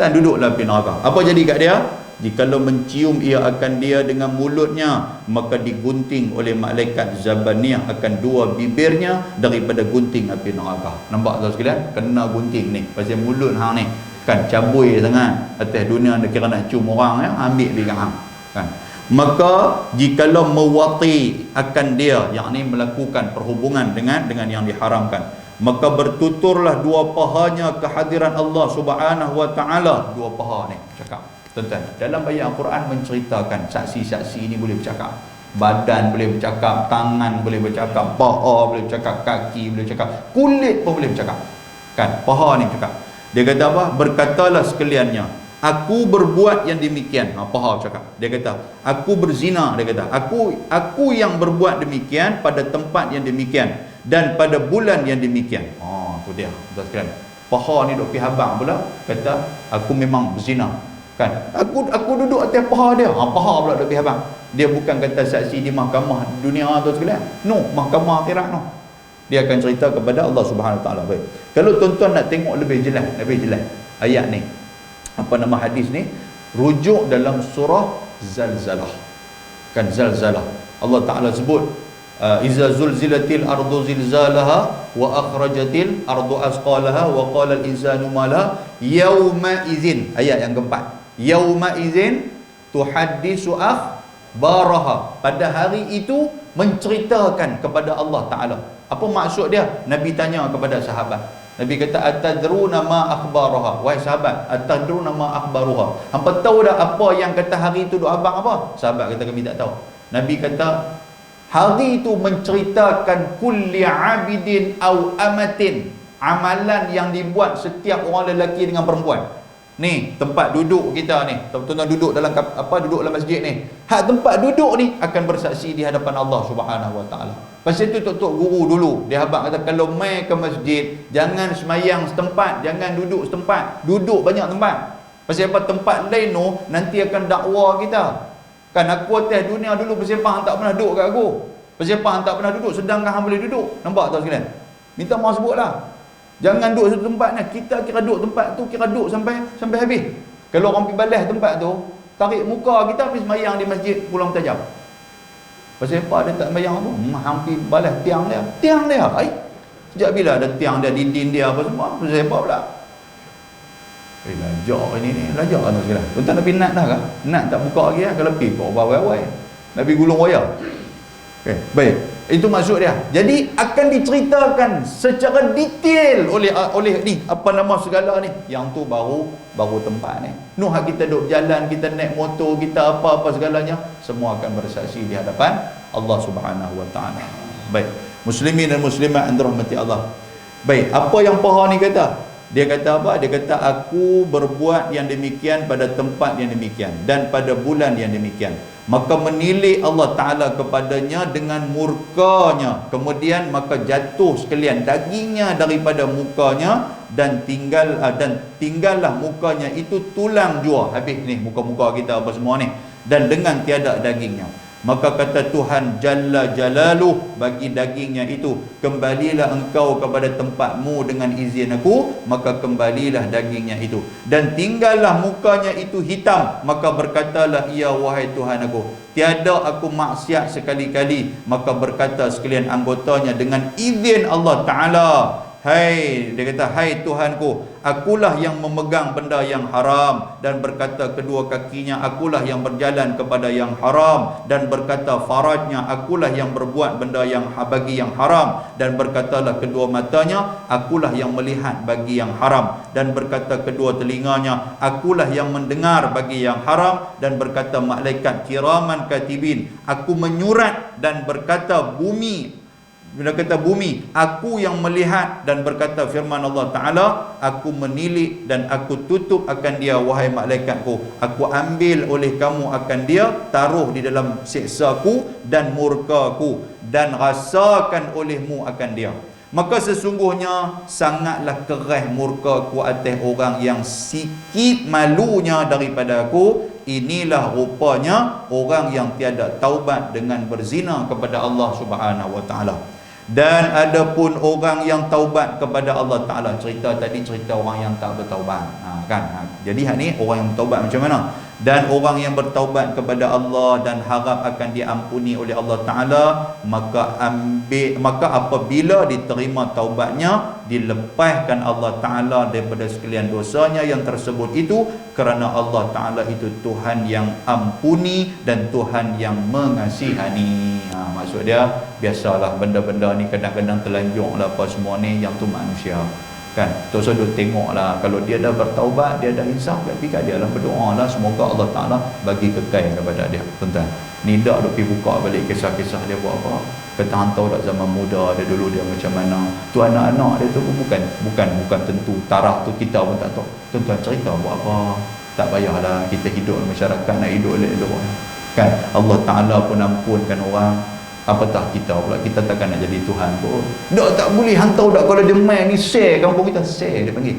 dan duduklah pergi neraka. Apa jadi kat dia? Jikalau mencium ia akan dia dengan mulutnya, maka digunting oleh malaikat Zabaniyah akan dua bibirnya daripada gunting api neraka. Nampak tak sekalian? Kena gunting ni pasal mulut hang ni kan cabui sangat atas dunia, dia kira nak cium orang ya, ambil pergi hang kan. Maka jikalau mewati akan dia, yakni melakukan perhubungan dengan yang diharamkan, maka bertuturlah dua pahanya kehadiran Allah Subhanahu wa taala. Dua paha ni cakap tuan-tuan, dalam ayat Al-Quran menceritakan saksi-saksi ini boleh bercakap, badan boleh bercakap, tangan boleh bercakap, paha boleh bercakap, kaki boleh bercakap, kulit pun boleh bercakap kan. Paha ni bercakap. Dia kata apa? Berkatalah sekaliannya, aku berbuat yang demikian. Paha bercakap. Dia kata aku berzina. Dia kata aku yang berbuat demikian pada tempat yang demikian dan pada bulan yang demikian. Tu dia tuan sekalian. Paha ni duk pi habang pula kata aku memang berzina kan. Aku duduk atas paha dia. Paha pula duk pi habang. Dia bukan kata saksi di mahkamah dunia tu sekalian. No, mahkamah akhirat no. Dia akan cerita kepada Allah Subhanahu Wa Taala. Baik. Kalau tuan-tuan nak tengok lebih jelas ayat ni, apa nama hadis ni, rujuk dalam surah Zalzalah. Kan Zalzalah. Allah Taala sebut iza zulzilatil ardu zilzalaha wa akhrajatil ardu asqalaha wa qala al insanu ma laha yauma idzin. Ayat yang keempat. Yauma idzin tuhaddisu akhbaraha, pada hari itu menceritakan kepada Allah Ta'ala. Apa maksud dia? Nabi tanya kepada sahabat, Nabi kata, atadruna ma akhbaraha, wahai sahabat, atadruna ma akhbaruha, hampa tahu dah apa yang kata hari itu duk abang apa? Sahabat kata, kami tak tahu. Nabi kata, hari itu menceritakan kulli abidin au amatin, amalan yang dibuat setiap orang lelaki dengan perempuan. Ni tempat duduk kita ni, tuan-tuan duduk dalam duduk dalam masjid ni, hak tempat duduk ni akan bersaksi di hadapan Allah Subhanahu Wa Taala. Pasal itu tok guru dulu dia habaq kata, kalau mai ke masjid jangan semayang setempat, jangan duduk setempat, duduk banyak tempat. Pasal apa? Tempat lain tu nanti akan dakwa kita. Kan aku atas dunia dulu, pasal apa hang tak pernah duduk kat aku? Pasal apa hang tak pernah duduk sedangkan hang boleh duduk? Nampak tak sekalian? Minta maaf sebutlah. Jangan duduk satu tempat ni. Kita kira duduk tempat tu, kira duduk sampai habis. Kalau orang pergi balas tempat tu, tarik muka kita pergi semayang di masjid Pulau Tajam. Pasal apa dia tak semayang tu? Hampir balas tiang dia. Tiang dia. Sejak bila ada tiang dia, dinding dia apa semua? Pasal apa pula? Lajak ni. Lajak kan sekalian. Tuan-tuan Nabi nak dah kah? Nak tak buka lagi lah. Kalau pergi kau bawai-bawai. Nabi gulung wayar. Okay, baik. Itu maksud dia. Jadi akan diceritakan secara detail oleh ni apa nama segala ni. Yang tu baru tempat ni. Nuh kita duduk berjalan, kita naik motor, kita apa-apa segalanya, semua akan bersaksi di hadapan Allah Subhanahu Wa Taala. Baik. Muslimin dan muslimat yang dirahmati Allah. Baik, apa yang paha ni kata? Dia kata apa? Dia kata, aku berbuat yang demikian pada tempat yang demikian dan pada bulan yang demikian. Maka menilai Allah Ta'ala kepadanya dengan murkanya. Kemudian maka jatuh sekalian dagingnya daripada mukanya, dan tinggallah mukanya itu tulang jua. Habis ni muka-muka kita apa semua ni. Dan dengan tiada dagingnya. Maka kata Tuhan Jalla Jalaluh bagi dagingnya itu, kembalilah engkau kepada tempatmu dengan izin aku. Maka kembalilah dagingnya itu, dan tinggallah mukanya itu hitam. Maka berkatalah ia, wahai Tuhan aku, tiada aku maksiat sekali-kali. Maka berkata sekalian anggotanya dengan izin Allah Ta'ala, dia kata, hai Tuhanku, akulah yang memegang benda yang haram. Dan berkata kedua kakinya, akulah yang berjalan kepada yang haram. Dan berkata farajnya, akulah yang berbuat benda yang bagi yang haram. Dan berkatalah kedua matanya, akulah yang melihat bagi yang haram. Dan berkata kedua telinganya, akulah yang mendengar bagi yang haram. Dan berkata malaikat kiraman katibin, aku menyurat. Dan berkata bumi, aku yang melihat. Dan berkata firman Allah Ta'ala, aku menilik dan aku tutup akan dia, wahai malaikatku, aku ambil oleh kamu akan dia, taruh di dalam siksaku dan murkaku, dan rasakan olehmu akan dia. Maka sesungguhnya sangatlah keras murkaku atas orang yang sikit malunya daripada aku. Inilah rupanya orang yang tiada taubat dengan berzina kepada Allah Subhanahu Wa Ta'ala. Dan ada pun orang yang taubat kepada Allah Ta'ala. Cerita tadi cerita orang yang tak bertaubat, Jadi hak ni orang yang bertaubat macam mana? Dan orang yang bertaubat kepada Allah dan harap akan diampuni oleh Allah Ta'ala, maka apabila diterima taubatnya, dilepaskan Allah Ta'ala daripada sekalian dosanya yang tersebut itu, kerana Allah Ta'ala itu Tuhan yang ampuni dan Tuhan yang mengasihani. Maksud dia, biasalah benda-benda ni kadang-kadang telanjung lah apa semua ni, yang tu manusia. Kan, terus duk tengok lah, kalau dia dah bertaubat, dia dah insaf, tapi kat dia lah, berdoa lah, semoga Allah Ta'ala bagi kekal kepada dia. Tuan-tuan, ni dak duk pergi buka balik kisah-kisah dia buat apa. Kata hantau dak zaman muda dia dulu dia macam mana. Tu anak-anak dia tu bukan tentu taraf tu kita pun tak tahu. Tuan-tuan cerita buat apa. Tak payahlah kita hidup masyarakat nak hidup elok-elok. Kan, Allah Ta'ala pun ampunkan orang. Apatah kita pula, kita takkan nak jadi Tuhan pun. Tak boleh hantau dak, kalau dia main ni share kampung kita, share dia panggil.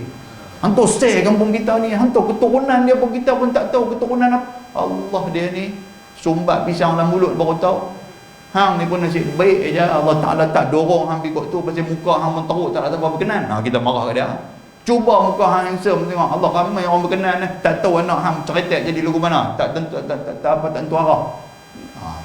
Hantau share kampung kita ni, hantau keturunan dia pun kita pun tak tahu keturunan apa. Allah dia ni sumbat pisang dalam mulut baru tahu. Hang ni pun nasib baik aja, Allah Ta'ala tak dorong hang pergi kot tu, pasal muka hang pun teruk tak ada apa berkenan. Kita marah kat dia. Cuba muka hang handsome tengok, Allah ramai orang berkenan tak tahu anak hang ceretak jadi lagu mana, tak tentu arah.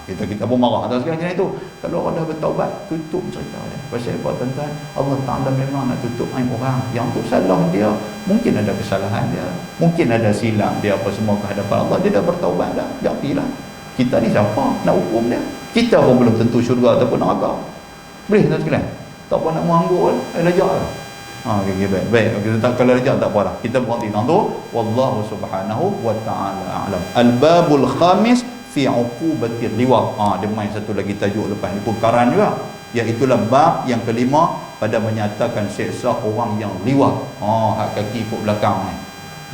Kita pun marah atas sekarang macam itu. Kalau orang dah bertaubat, tutup cerita dia. Pasal apa tuan-tuan? Allah Ta'ala memang nak tutup aib orang. Yang tu salah dia, mungkin ada kesalahan dia, mungkin ada silap dia apa semua ke hadapan Allah. Dia dah bertaubat dah, jadilah. Kita ni siapa nak hukum dia? Kita pun belum tentu syurga ataupun neraka. Boleh tak sekalian? Tak apa nak menganggur, lejak lah. Okay, baik. Kita tak, kalau lejak tak apa lah. Kita berhenti tu. Wallahu subhanahu wa ta'ala a'lam. Al-babul khamis fi uqubatir liwat. Dia main satu lagi tajuk lepas ni perkaran juga, iaitulah bab yang kelima pada menyatakan seksa orang yang liwat. Hak kaki put belakang ni.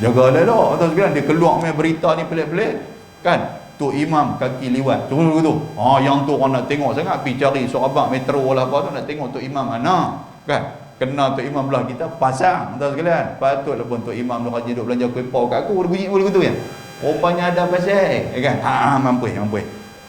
Jagalah dah. Atau sekarang dia keluar punya berita ni pelik-pelik kan. Tu imam kaki liwat. Tunggu tu. Yang tu orang nak tengok sangat, pergi cari sahabat metro lah apa tu, nak tengok tu imam mana kan. Kena tu imam belah kita pasang. Entah sekalian. Patutlah pun tu imam tu rajin duk belanja kuih pau kat aku, bunyi boleh gitu ya. Rupanya ada pasal, kan? Mampu.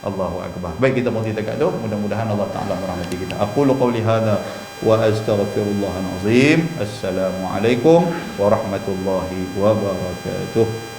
Allahu akbar. Baik, kita berhenti dekat tu. Mudah-mudahan Allah Taala merahmati kita. Aqulu qawli hadza wa astaghfirullahal azim. Assalamualaikum warahmatullahi wabarakatuh.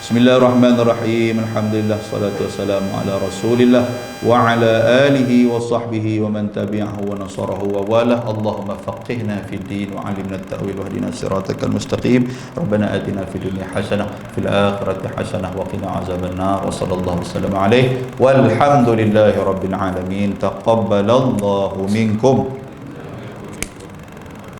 Bismillahirrahmanirrahim. Alhamdulillah, salatu wassalamu ala Rasulillah wa ala alihi wa sahbihi wa man tabi'ahu wa nasarahu wa walah. Allahumma faqihna fid din wa 'allimna at-ta'wil wa hdina siratal mustaqim. Rabbana atina fid dunya hasanah fil akhirati hasanah wa qina azaban nar. Wa sallallahu wasallam alaihi walhamdulillahi rabbil alamin. Taqabbalallahu minkum.